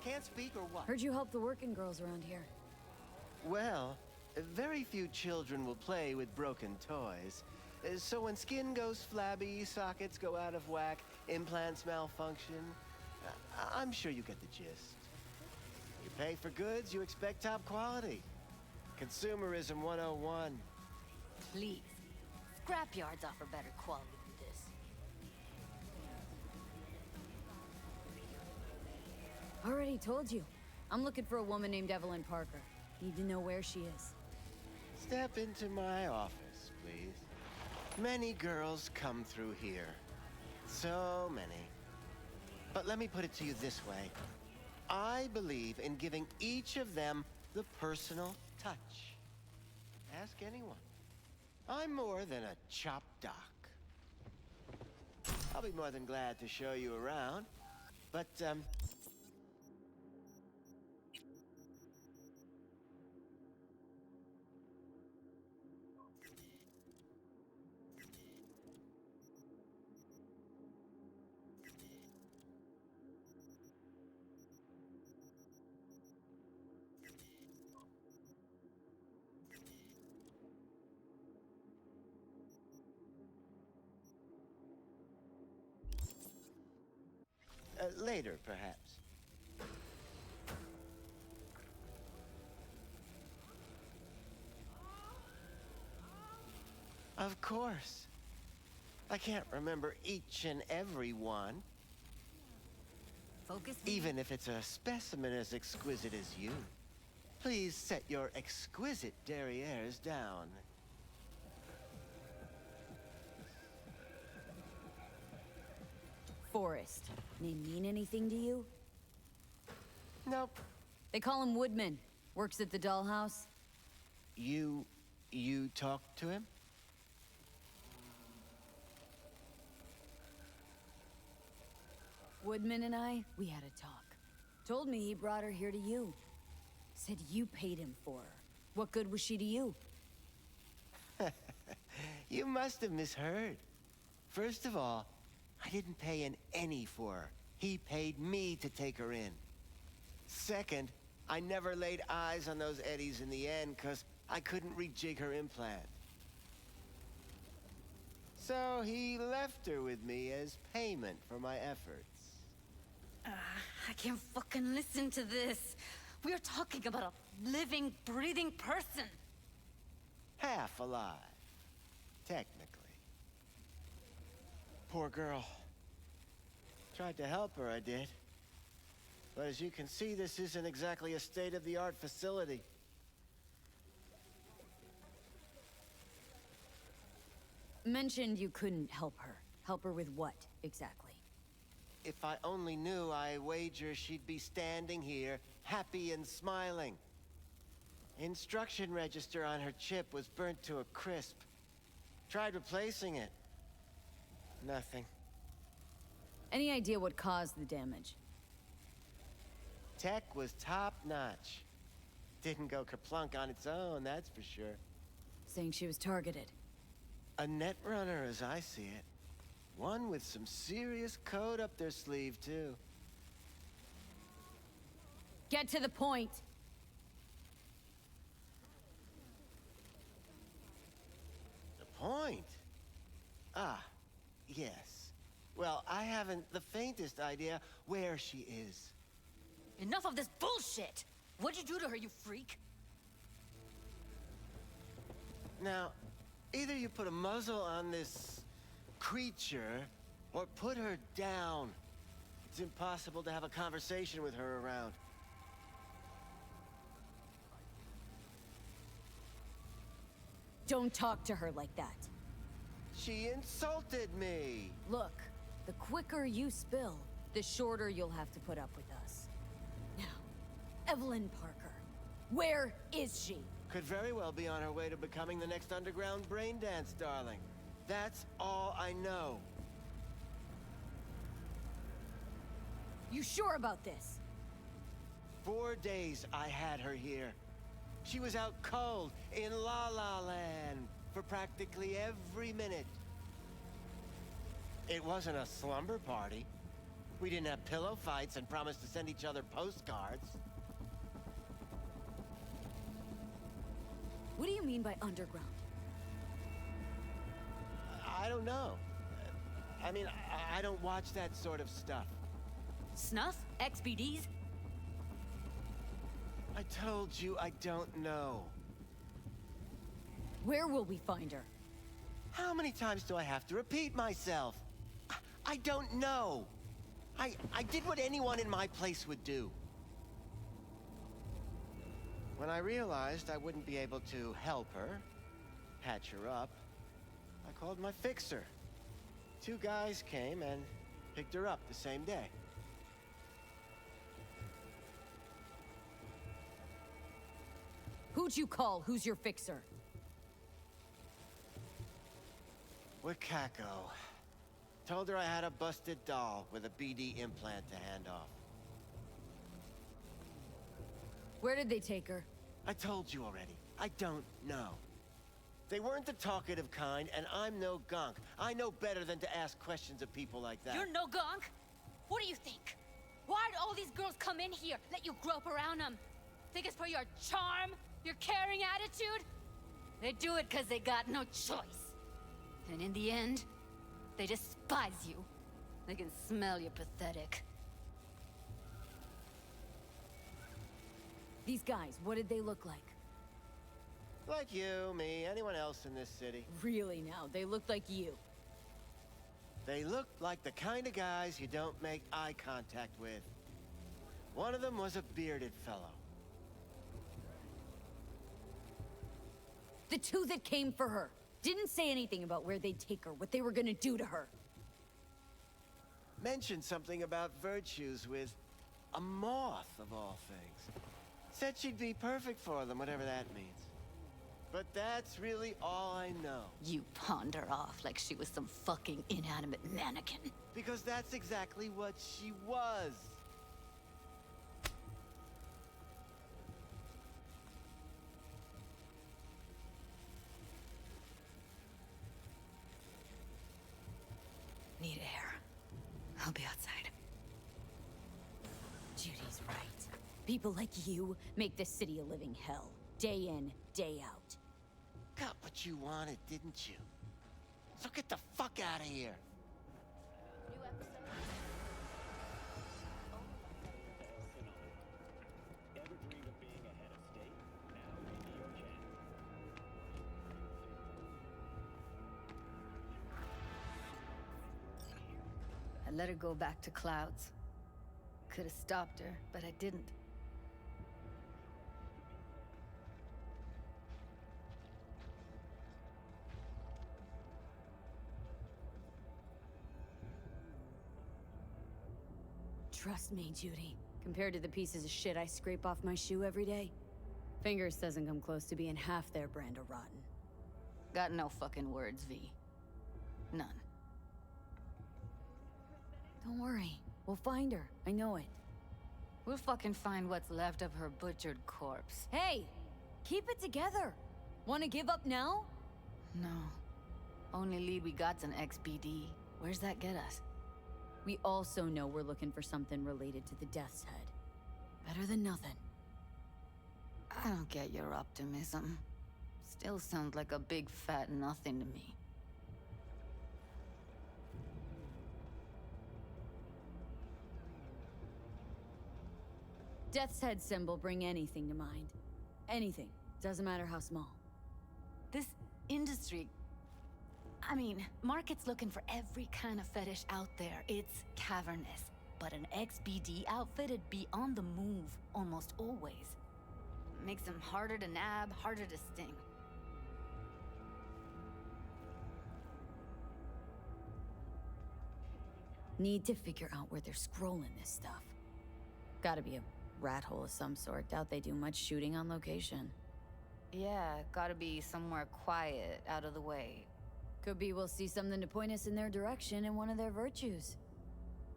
Can't speak or what? Heard you help the working girls around here. Well, very few children will play with broken toys. So when skin goes flabby, sockets go out of whack, implants malfunction, I'm sure you get the gist. You pay for goods, you expect top quality. Consumerism 101. Please. Scrapyards offer better quality than this. Already told you. I'm looking for a woman named Evelyn Parker. Need to know where she is. Step into my office, please. Many girls come through here. So many. But let me put it to you this way. I believe in giving each of them the personal touch. Ask anyone. I'm more than a chop doc. I'll be more than glad to show you around. But, later, perhaps. Of course. I can't remember each and every one. Focus. Even if it's a specimen as exquisite as you. Please set your exquisite derrieres down. Forrest. Name mean anything to you? Nope. They call him Woodman. Works at the dollhouse. You talked to him? Woodman and I, we had a talk. Told me he brought her here to you. Said you paid him for her. What good was she to you? You must have misheard. First of all, I didn't pay an any for her. He paid me to take her in. Second, I never laid eyes on those Eddies in the end because I couldn't rejig her implant. So he left her with me as payment for my efforts. I can't fucking listen to this. We're talking about a living, breathing person. Half alive, technically. Poor girl. Tried to help her, I did. But as you can see, this isn't exactly a state-of-the-art facility. Mentioned you couldn't help her. Help her with what, exactly? If I only knew, I wager she'd be standing here, happy and smiling. Instruction register on her chip was burnt to a crisp. Tried replacing it. Nothing. Any idea what caused the damage? Tech was top-notch. Didn't go kerplunk on its own, that's for sure. Saying she was targeted. A net runner, as I see it. One with some serious code up their sleeve, too. Get to the point! The point? Ah, yes. Well, I haven't the faintest idea where she is. Enough of this bullshit! What'd you do to her, you freak? Now, either you put a muzzle on this creature, or put her down. It's impossible to have a conversation with her around. Don't talk to her like that. She insulted me! Look, the quicker you spill, the shorter you'll have to put up with us. Now, Evelyn Parker, where is she? Could very well be on her way to becoming the next underground braindance darling. That's all I know. You sure about this? 4 days I had her here. She was out cold in La La Land for practically every minute. It wasn't a slumber party. We didn't have pillow fights and promised to send each other postcards. What do you mean by underground? I don't know. I mean, I don't watch that sort of stuff. Snuff? XBDs? I told you I don't know. Where will we find her? How many times do I have to repeat myself? I don't know. I did what anyone in my place would do. When I realized I wouldn't be able to help her, patch her up, I called my fixer. 2 guys came and picked her up the same day. Who'd you call? Who's your fixer? Wakako. Told her I had a busted doll with a BD implant to hand off. Where did they take her? I told you already. I don't know. They weren't the talkative kind, and I'm no gunk. I know better than to ask questions of people like that. You're no gunk? What do you think? Why'd all these girls come in here, let you grope around them? Think it's for your charm? Your caring attitude? They do it because they got no choice. And in the end, they despise you. They can smell you're pathetic. These guys, what did they look like? Like you, me, anyone else in this city. Really now, they looked like you. They looked like the kind of guys you don't make eye contact with. One of them was a bearded fellow. The 2 that came for her didn't say anything about where they'd take her, what they were gonna do to her. Mentioned something about virtues with a moth, of all things. Said she'd be perfect for them, whatever that means. But that's really all I know. You pawned her off like she was some fucking inanimate mannequin. Because that's exactly what she was. Need air. I'll be outside. People like you make this city a living hell. Day in, day out. Got what you wanted, didn't you? So get the fuck out of here. I let her go back to Clouds. Could have stopped her, but I didn't. Trust me, Judy. Compared to the pieces of shit I scrape off my shoe every day, Fingers doesn't come close to being half their brand of rotten. Got no fucking words, V. None. Don't worry. We'll find her. I know it. We'll fucking find what's left of her butchered corpse. Hey! Keep it together! Wanna give up now? No. Only lead we got's an XBD. Where's that get us? We also know we're looking for something related to the Death's Head. Better than nothing. I don't get your optimism. Still sounds like a big fat nothing to me. Death's Head symbol bring anything to mind. Anything. Doesn't matter how small. This industry... I mean, market's looking for every kind of fetish out there. It's cavernous. But an XBD outfit'd be on the move, almost always. Makes them harder to nab, harder to sting. Need to figure out where they're scrolling this stuff. Gotta be a rat hole of some sort. Doubt they do much shooting on location. Yeah, gotta be somewhere quiet, out of the way. Could be we'll see something to point us in their direction in one of their virtues.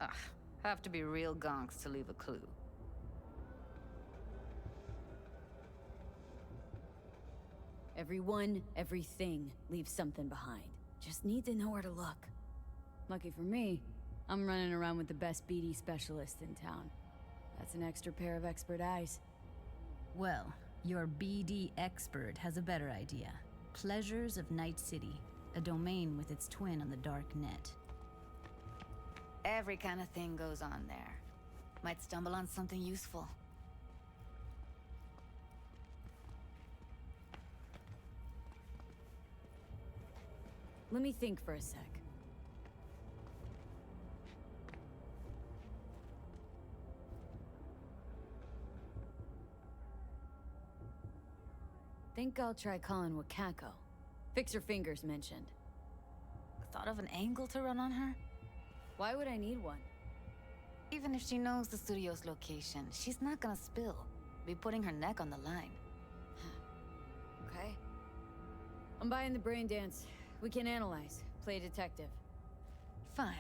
Ugh, have to be real gonks to leave a clue. Everyone, everything leaves something behind. Just need to know where to look. Lucky for me, I'm running around with the best BD specialist in town. That's an extra pair of expert eyes. Well, your BD expert has a better idea. Pleasures of Night City, a domain with its twin on the dark net. Every kind of thing goes on there. Might stumble on something useful. Let me think for a sec. Think I'll try calling Wakako. Fixer Fingers mentioned. Thought of an angle to run on her? Why would I need one? Even if she knows the studio's location, she's not gonna spill. Be putting her neck on the line. Okay. I'm buying the brain dance. We can analyze. Play detective. Fine.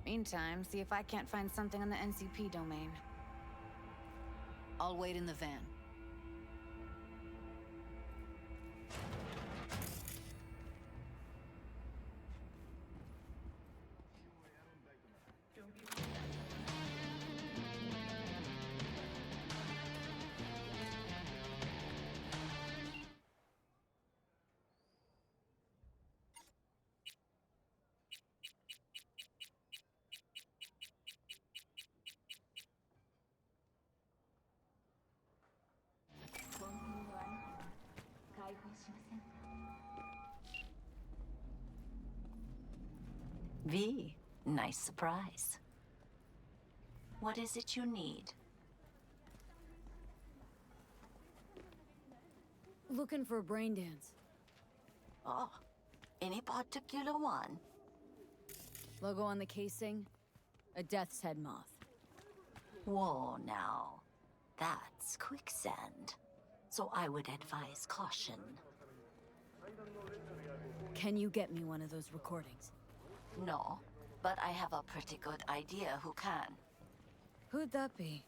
Meantime, see if I can't find something on the NCP domain. I'll wait in the van. V, nice surprise. What is it you need? Looking for a brain dance. Oh, any particular one? Logo on the casing? A Death's Head moth. Whoa, now. That's quicksand. So I would advise caution. Can you get me one of those recordings? No, but I have a pretty good idea who can. Who'd that be?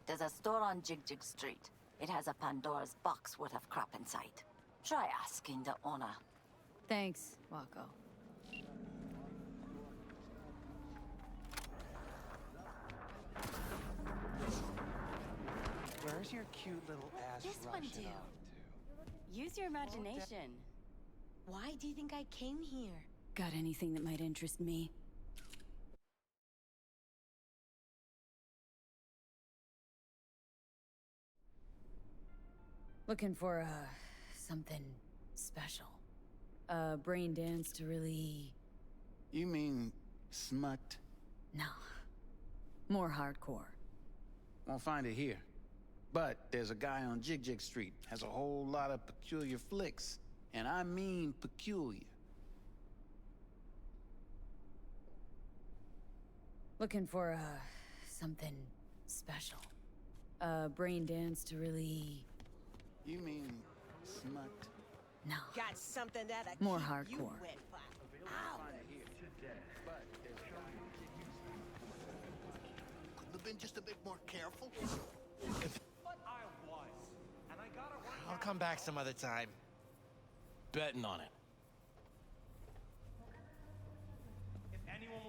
There's a store on Jig Jig Street. It has a Pandora's box worth of crap inside. Try asking the owner. Thanks, Wako. Where's your cute little ass This one rushing do. off to? Use your imagination. Why do you think I came here? Got anything that might interest me? Looking for, something special. A brain dance to really... You mean smut? No. More hardcore. Won't find it here. But there's a guy on Jig Street, has a whole lot of peculiar flicks. And I mean peculiar. Looking for, something special. A brain dance to really... You mean smut? No. Got something that'll More keep hardcore. you wet for hours. Couldn't have been just a bit more careful. I'll come back some other time. Betting on it.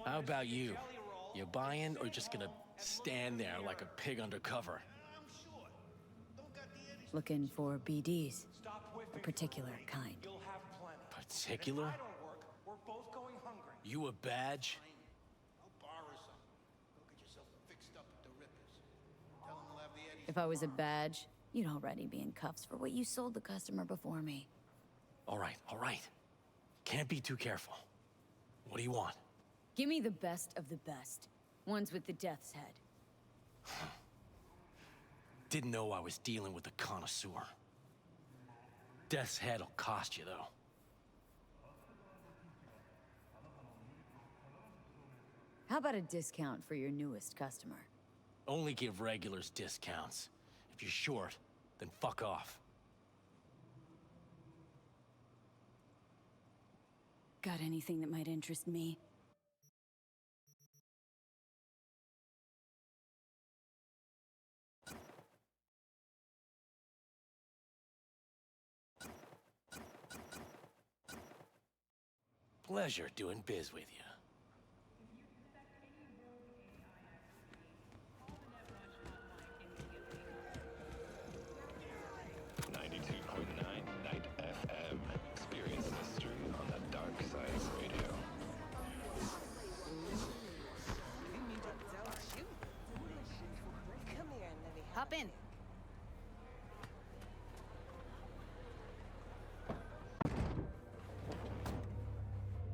How about you? You buying or just gonna stand there like a pig undercover? Looking for BDs. A particular kind. Particular? You a badge? If I was a badge, you'd already be in cuffs for what you sold the customer before me. All right. Can't be too careful. What do you want? Give me the best of the best. Ones with the death's head. Didn't know I was dealing with a connoisseur. Death's head'll cost you, though. How about a discount for your newest customer? Only give regulars discounts. If you're short, then fuck off. Got anything that might interest me? Pleasure doing biz with you. Night FM. Experience mystery on the Dark Side Radio. Come here and let me Hop in.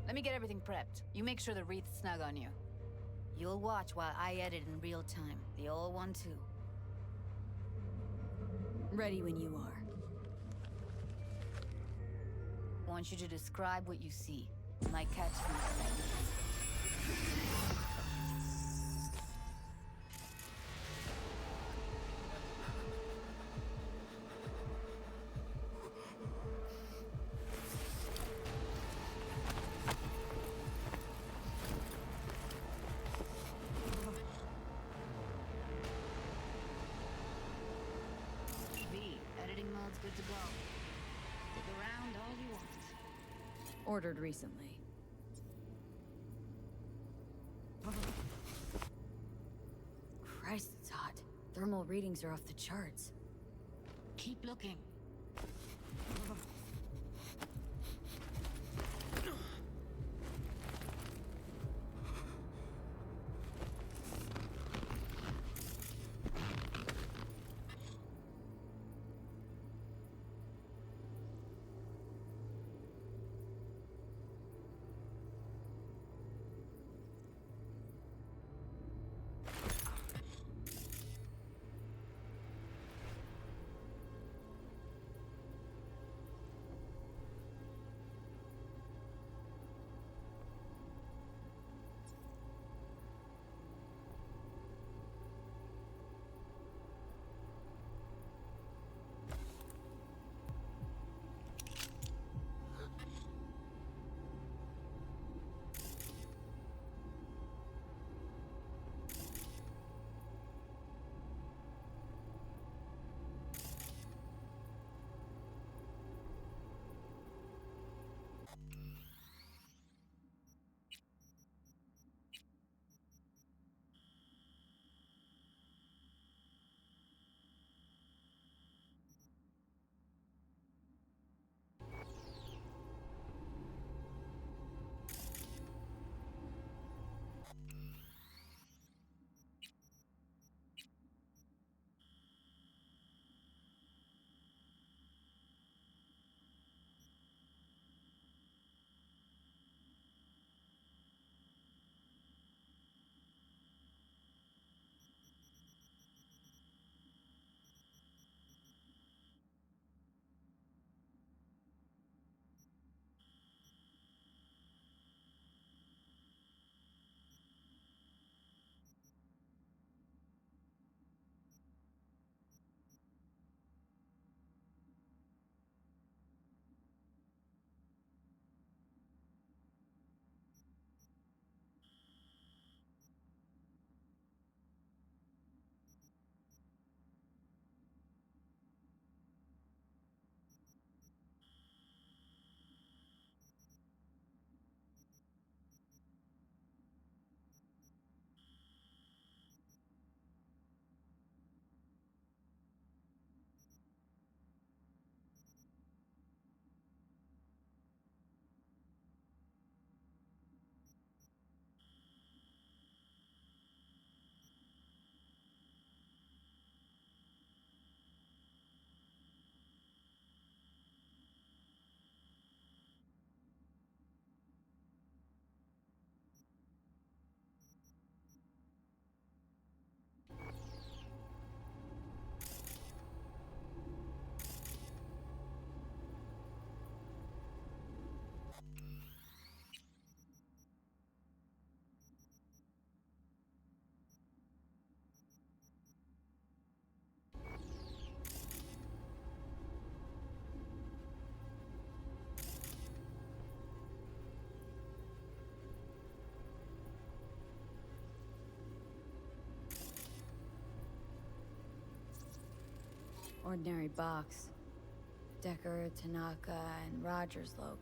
Let me get everything prepped. You make sure the wreath's snug on you. You'll watch while I edit in real time. The old one, too. Ready when you are. I want you to describe what you see. My catchphrase. Editing mode's good to go. Stick around all you want. Ordered recently. Christ, it's hot. Thermal readings are off the charts. Keep looking. Ordinary box. Decker, Tanaka, and Rogers logo.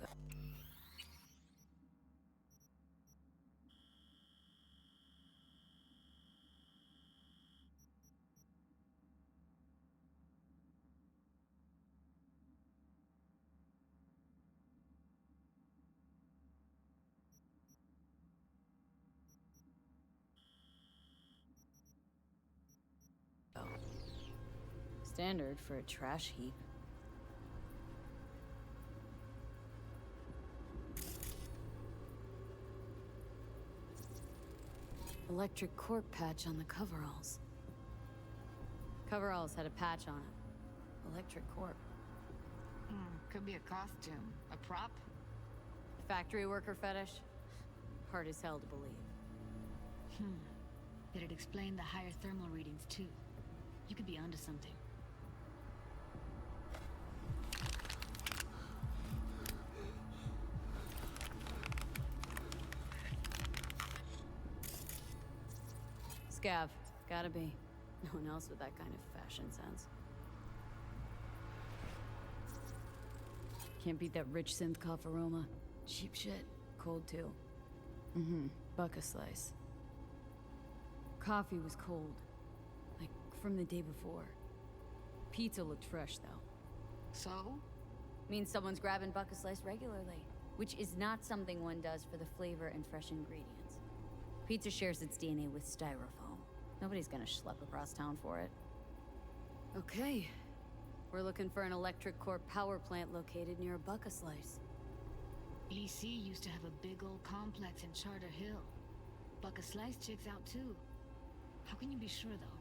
Standard for a trash heap. Electric cork patch on the coveralls. Coveralls had a patch on it. Electric cork. Could be a costume. A prop? Factory worker fetish? Hard as hell to believe. It'd explain the higher thermal readings, too. You could be onto something. Scav. Gotta be. No one else with that kind of fashion sense. Can't beat that rich synth cough aroma. Cheap shit. Cold, too. Buck a slice. Coffee was cold. Like, from the day before. Pizza looked fresh, though. So? Means someone's grabbing buck a slice regularly. Which is not something one does for the flavor and fresh ingredients. Pizza shares its DNA with styrofoam. Nobody's gonna schlep across town for it. Okay. We're looking for an electric core power plant located near a buck a slice. EC used to have a big old complex in Charter Hill. Buck a slice checks out, too. How can you be sure, though?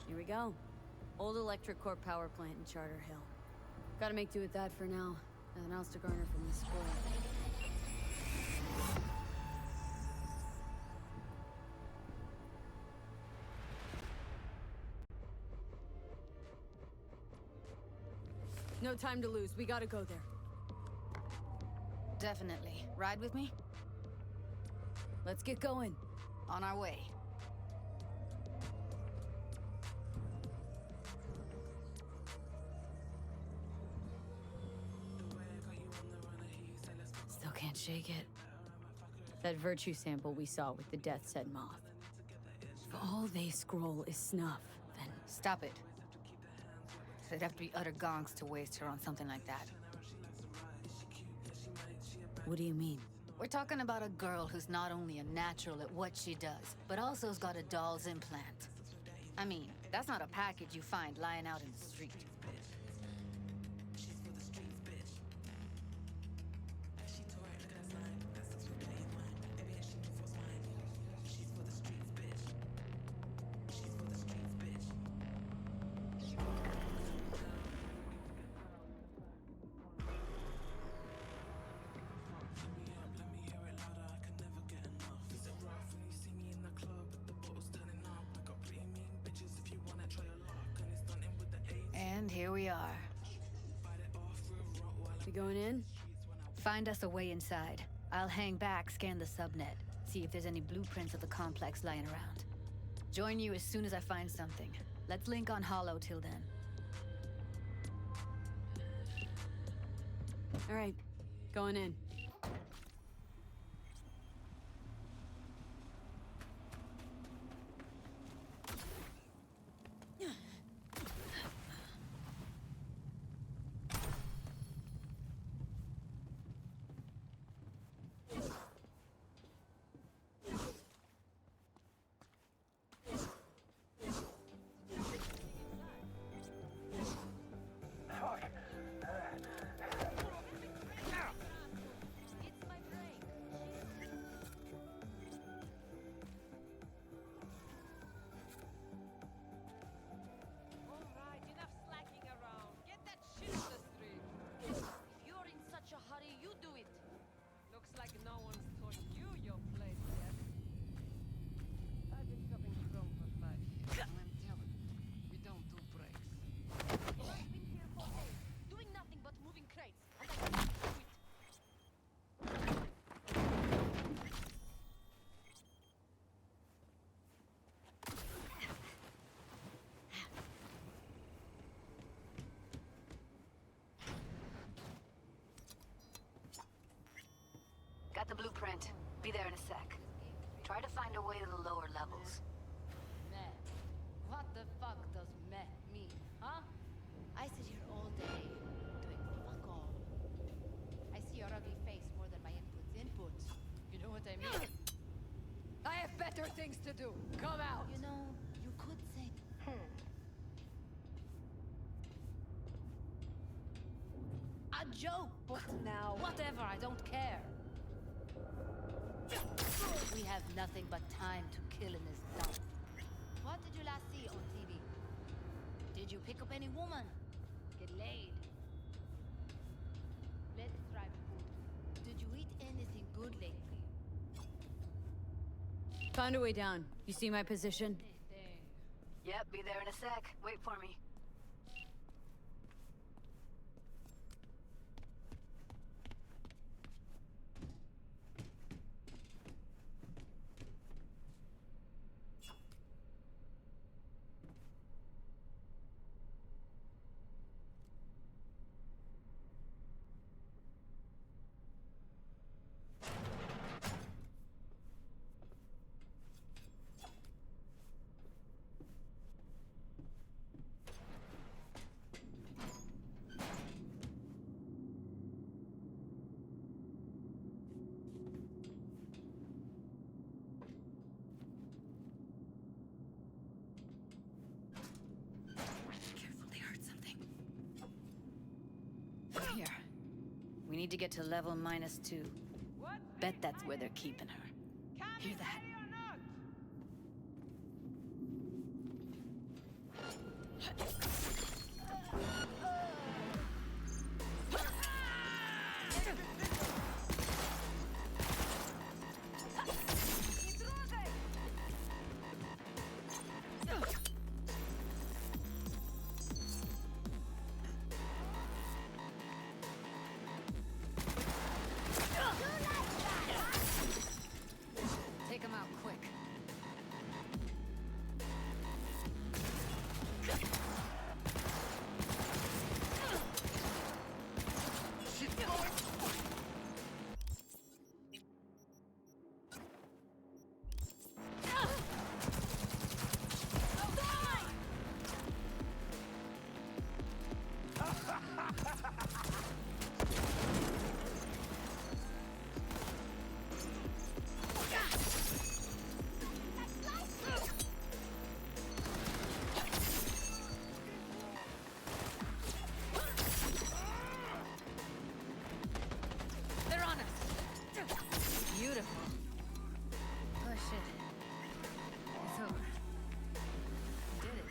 Here we go. Old electric core power plant in Charter Hill. Gotta make do with that for now. Nothing else to garner from this scroll. No time to lose. We gotta go there. Definitely. Ride with me? Let's get going. On our way. Still can't shake it. That virtue sample we saw with the Death's Head moth. If all they scroll is snuff, then... Stop it. They'd have to be utter gonks to waste her on something like that. What do you mean? We're talking about a girl who's not only a natural at what she does, but also has got a doll's implant. I mean, that's not a package you find lying out in the street. And here we are. We going in? Find us a way inside. I'll hang back, scan the subnet, see if there's any blueprints of the complex lying around. Join you as soon as I find something. Let's link on Hollow till then. All right, going in. Got the blueprint. Be there in a sec. Try to find a way to the lower levels. Meh. What the fuck does meh mean, huh? I sit here all day, doing fuck all. I see your ugly face more than my inputs. You know what I mean? I have better things to do. Come out. You know, you could say. A joke, but now whatever. I don't care. We have nothing but time to kill in this dump. What did you last see on TV? Did you pick up any woman? Get laid? Let's try food. Did you eat anything good lately? Found a way down. You see my position? Yep, be there in a sec. Wait for me. Here. We need to get to level -2. Bet that's where they're keeping her. Hear that? Take him out quick. They're on us. Beautiful. Oh shit. It's over. We did it.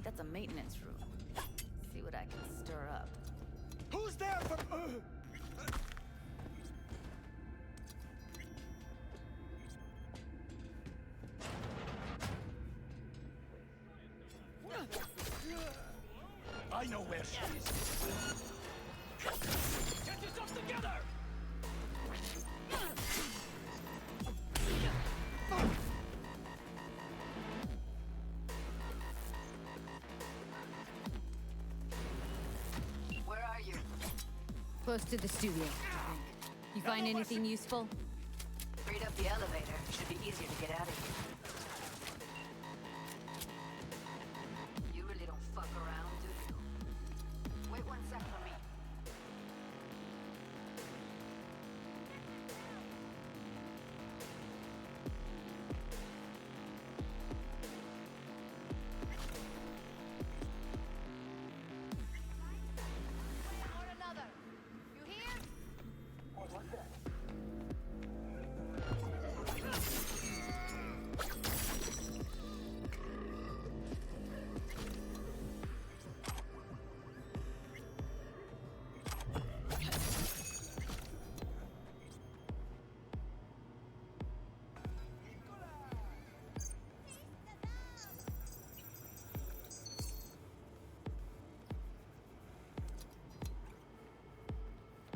That's a maintenance room. See what I can stir up. Who's there from... I know where she is. Get yourself together! Where are you? Close to the studio, I think. You find anything useful? Freed up the elevator. Should be easier to get out of here. You really don't fuck around, do you? Wait 1 sec for me. Or another. You hear? What's that?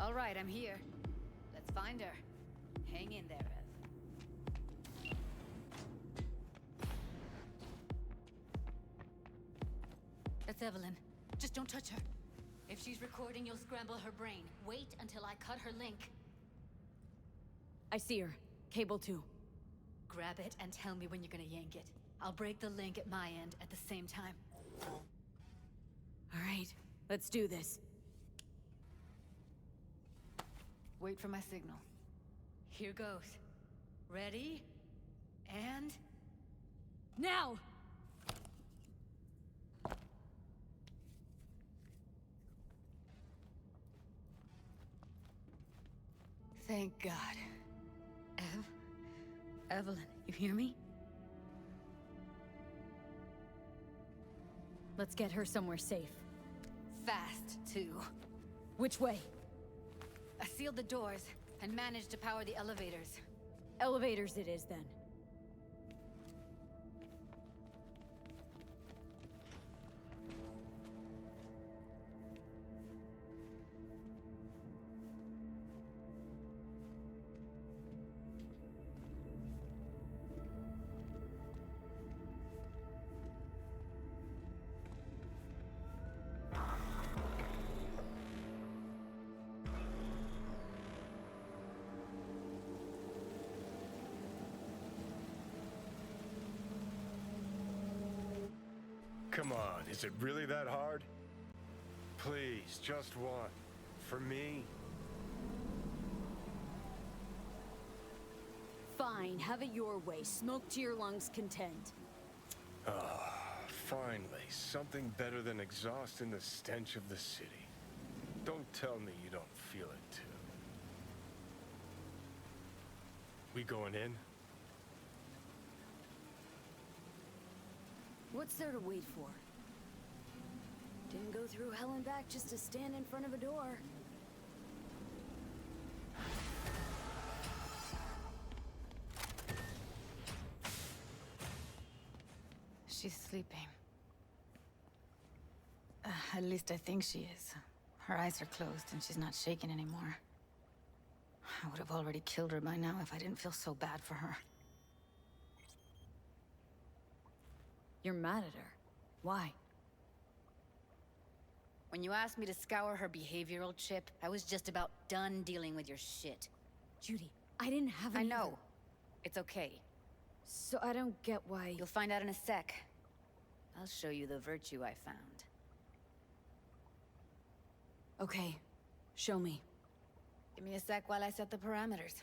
All right, I'm here. Let's find her. Hang in there, Ev. That's Evelyn. Just don't touch her. If If she's recording, you'll scramble her brain. Wait until I cut her link. I see her. Cable 2. Grab it and tell me when you're gonna yank it. I'll break the link at my end at the same time. All right, let's do this. Wait for my signal. Here goes. Ready? And... now! Thank God. Evelyn, you hear me? Let's get her somewhere safe. Fast, too. Which way? I sealed the doors and managed to power the elevators. Elevators it is, then. Come on, is it really that hard? Please, just one. For me? Fine, have it your way. Smoke to your lungs' content. Finally, something better than exhaust in the stench of the city. Don't tell me you don't feel it, too. We going in? What's there to wait for? Didn't go through hell and back just to stand in front of a door. She's sleeping. At least I think she is. Her eyes are closed and she's not shaking anymore. I would have already killed her by now if I didn't feel so bad for her. You're mad at her. Why? When you asked me to scour her behavioral chip, I was just about done dealing with your shit. Judy, I didn't have any... I know. It's okay. So I don't get why... You'll find out in a sec. I'll show you the virtue I found. Okay. Show me. Give me a sec while I set the parameters.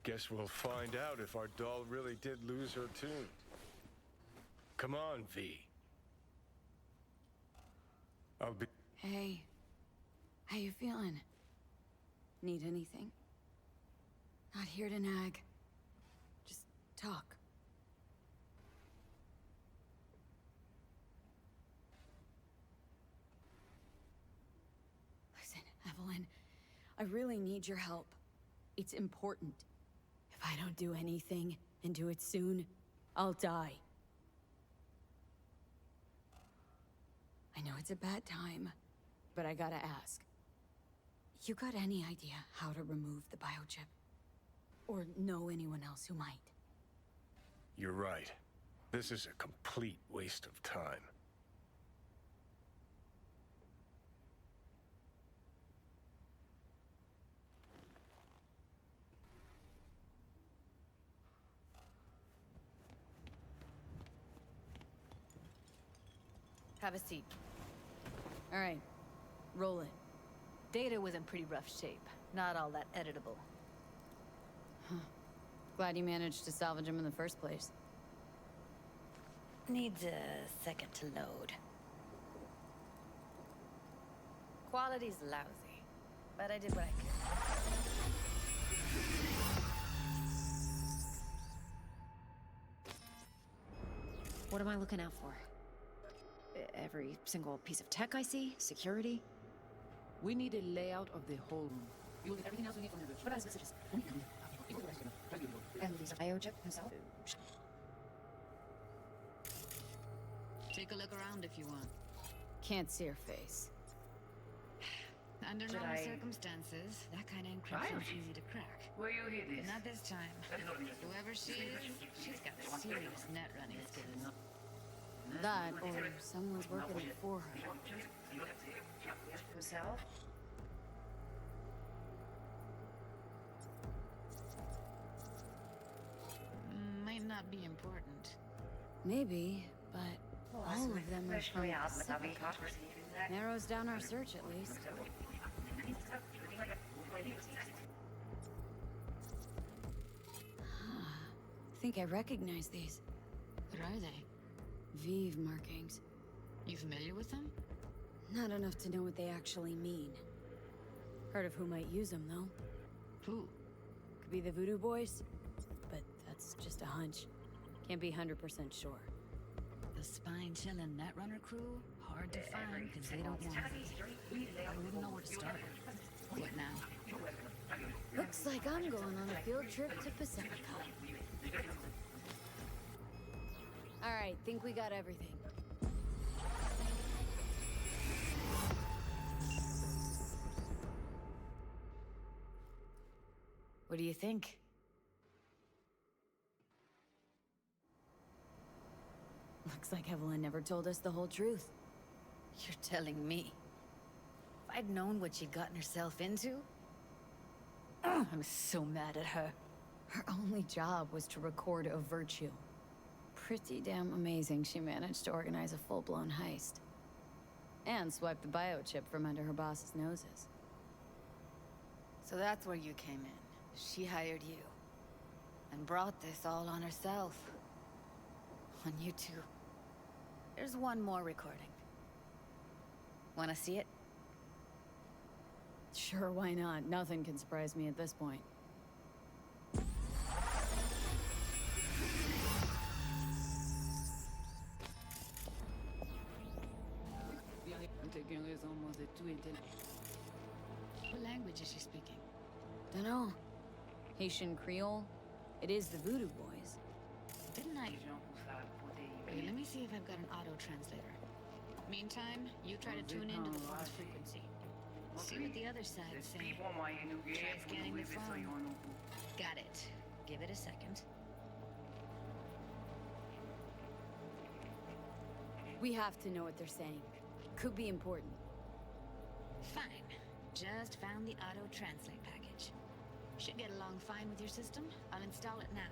Guess we'll find out if our doll really did lose her tune. Come on, V. I'll be... Hey. How you feeling? Need anything? Not here to nag. Just talk. Listen, Evelyn. I really need your help. It's important. If I don't do anything, and do it soon, I'll die. I know it's a bad time, but I gotta ask. You got any idea how to remove the biochip? Or know anyone else who might? You're right. This is a complete waste of time. Have a seat. All right. Roll it. Data was in pretty rough shape. Not all that editable. Huh. Glad you managed to salvage him in the first place. Needs a second to load. Quality's lousy, but I did what I could. What am I looking out for? Every single piece of tech I see? Security? We need a layout of the whole room. You will get everything else we need from your bridge. But as messages. And these are biochip himself? Take a look around if you want. Can't see her face. Under normal circumstances, that kind of encryption's easy to crack. Will you hear this? Not this time. Whoever she is, she's got serious net running skills. That, or someone's working it for her. Himself? Might not be important. Maybe, but all of them are from Pacifica. Narrows down our search, at least. I think I recognize these. What are they? Vive markings. You familiar with them? Not enough to know what they actually mean. Heard of who might use them, though. Who? Could be the Voodoo Boys, but that's just a hunch. Can't be 100% sure. The spine-chilling Netrunner crew? Hard to find because they don't want it. I wouldn't know where to start. What now? Looks like I'm going on a field trip to Pacifica. Alright, think we got everything. What do you think? Looks like Evelyn never told us the whole truth. You're telling me? If I'd known what she'd gotten herself into... I'm so mad at her. Her only job was to record a virtue. Pretty damn amazing she managed to organize a full-blown heist. And swipe the biochip from under her boss's noses. So that's where you came in. She hired you. And brought this all on herself. On you two. There's one more recording. Wanna see it? Sure, why not? Nothing can surprise me at this point. What language is she speaking? Dunno. Haitian Creole? It is the Voodoo Boys. Didn't I? Okay, let me see if I've got an auto-translator. Meantime, you try to tune into the phone's frequency. See what the other side's saying. Try scanning the phone. Got it. Give it a second. We have to know what they're saying. Could be important. Fine. Just found the auto-translate package. Should get along fine with your system. I'll install it now.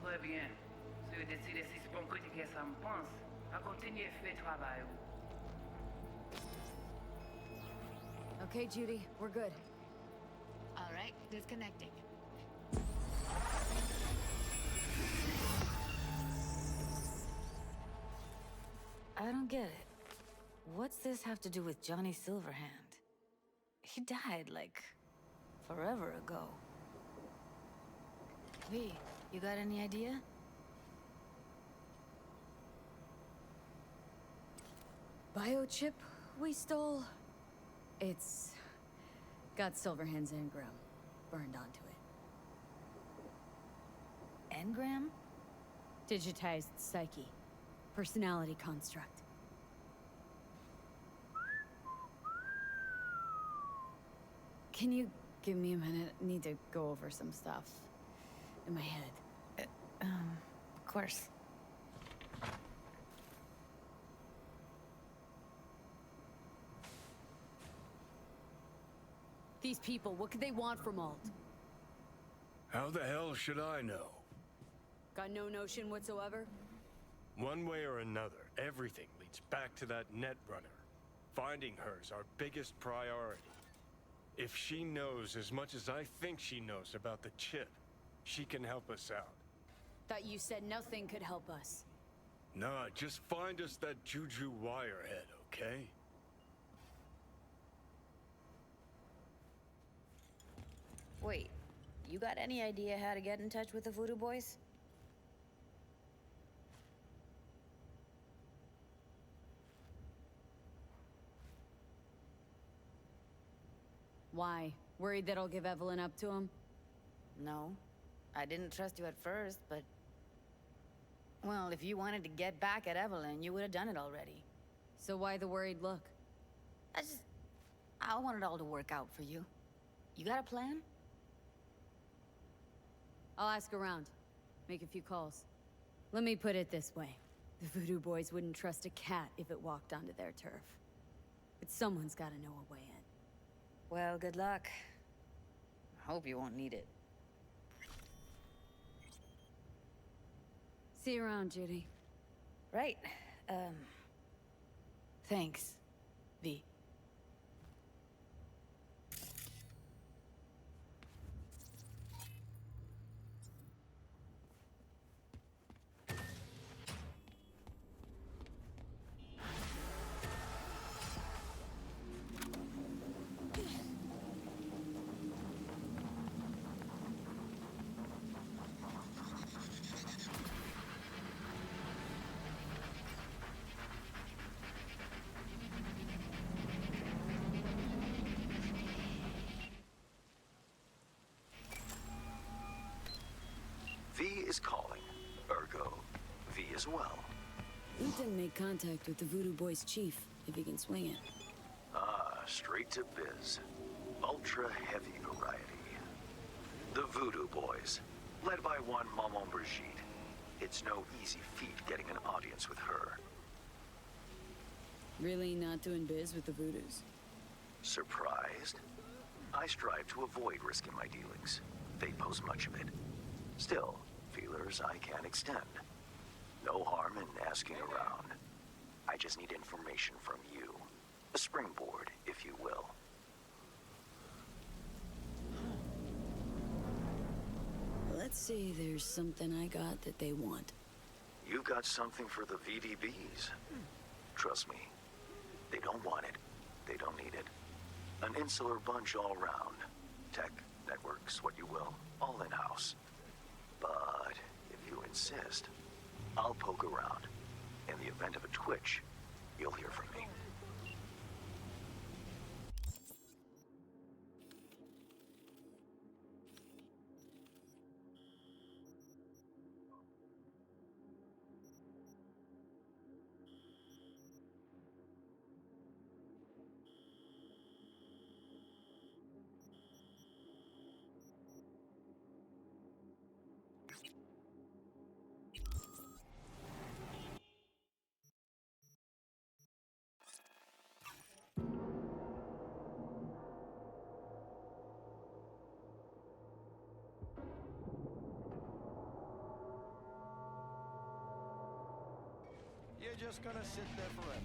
Très bien. Si vous décidez si c'est bon critiquer ça me pense, à continuer fait travail. Okay, Judy, we're good. All right, disconnecting. I don't get it. What's this have to do with Johnny Silverhand? He died, like, forever ago. V, you got any idea? Biochip we stole? It's got Silverhand's engram burned onto it. Engram? Digitized psyche. Personality construct. Can you give me a minute? I need to go over some stuff in my head. Of course. These people, what could they want from Alt? How the hell should I know? Got no notion whatsoever? One way or another, Everything leads back to that Netrunner. Finding her's our biggest priority. If she knows as much as I think she knows about the chip, she can help us out. Thought you said nothing could help us. Nah, just find us that Juju Wirehead, okay? Wait, you got any idea how to get in touch with the Voodoo Boys? Why? Worried that I'll give Evelyn up to him? No. I didn't trust you at first, but... Well, if you wanted to get back at Evelyn, you would have done it already. So why the worried look? I want it all to work out for you. You got a plan? I'll ask around. Make a few calls. Let me put it this way. The Voodoo Boys wouldn't trust a cat if it walked onto their turf. But someone's gotta know a way in. Well, good luck. I hope you won't need it. See you around, Judy. Right. Thanks, V. V is calling. Ergo, V as well. Ethan make contact with the Voodoo Boys chief, if he can swing it. Ah, straight to biz. Ultra heavy variety. The Voodoo Boys, led by one Maman Brigitte. It's no easy feat getting an audience with her. Really not doing biz with the Voodoos? Surprised? I strive to avoid risking my dealings. They pose much of it. Still, feelers I can extend. No harm in asking around. I just need information from you. A springboard, if you will. Let's say there's something I got that they want. You've got something for the VDBs. Trust me, they don't want it. They don't need it. An insular bunch all round. Tech, networks, what you will, all in-house. But if you insist, I'll poke around. In the event of a twitch, you'll hear from me. You're just gonna sit there forever.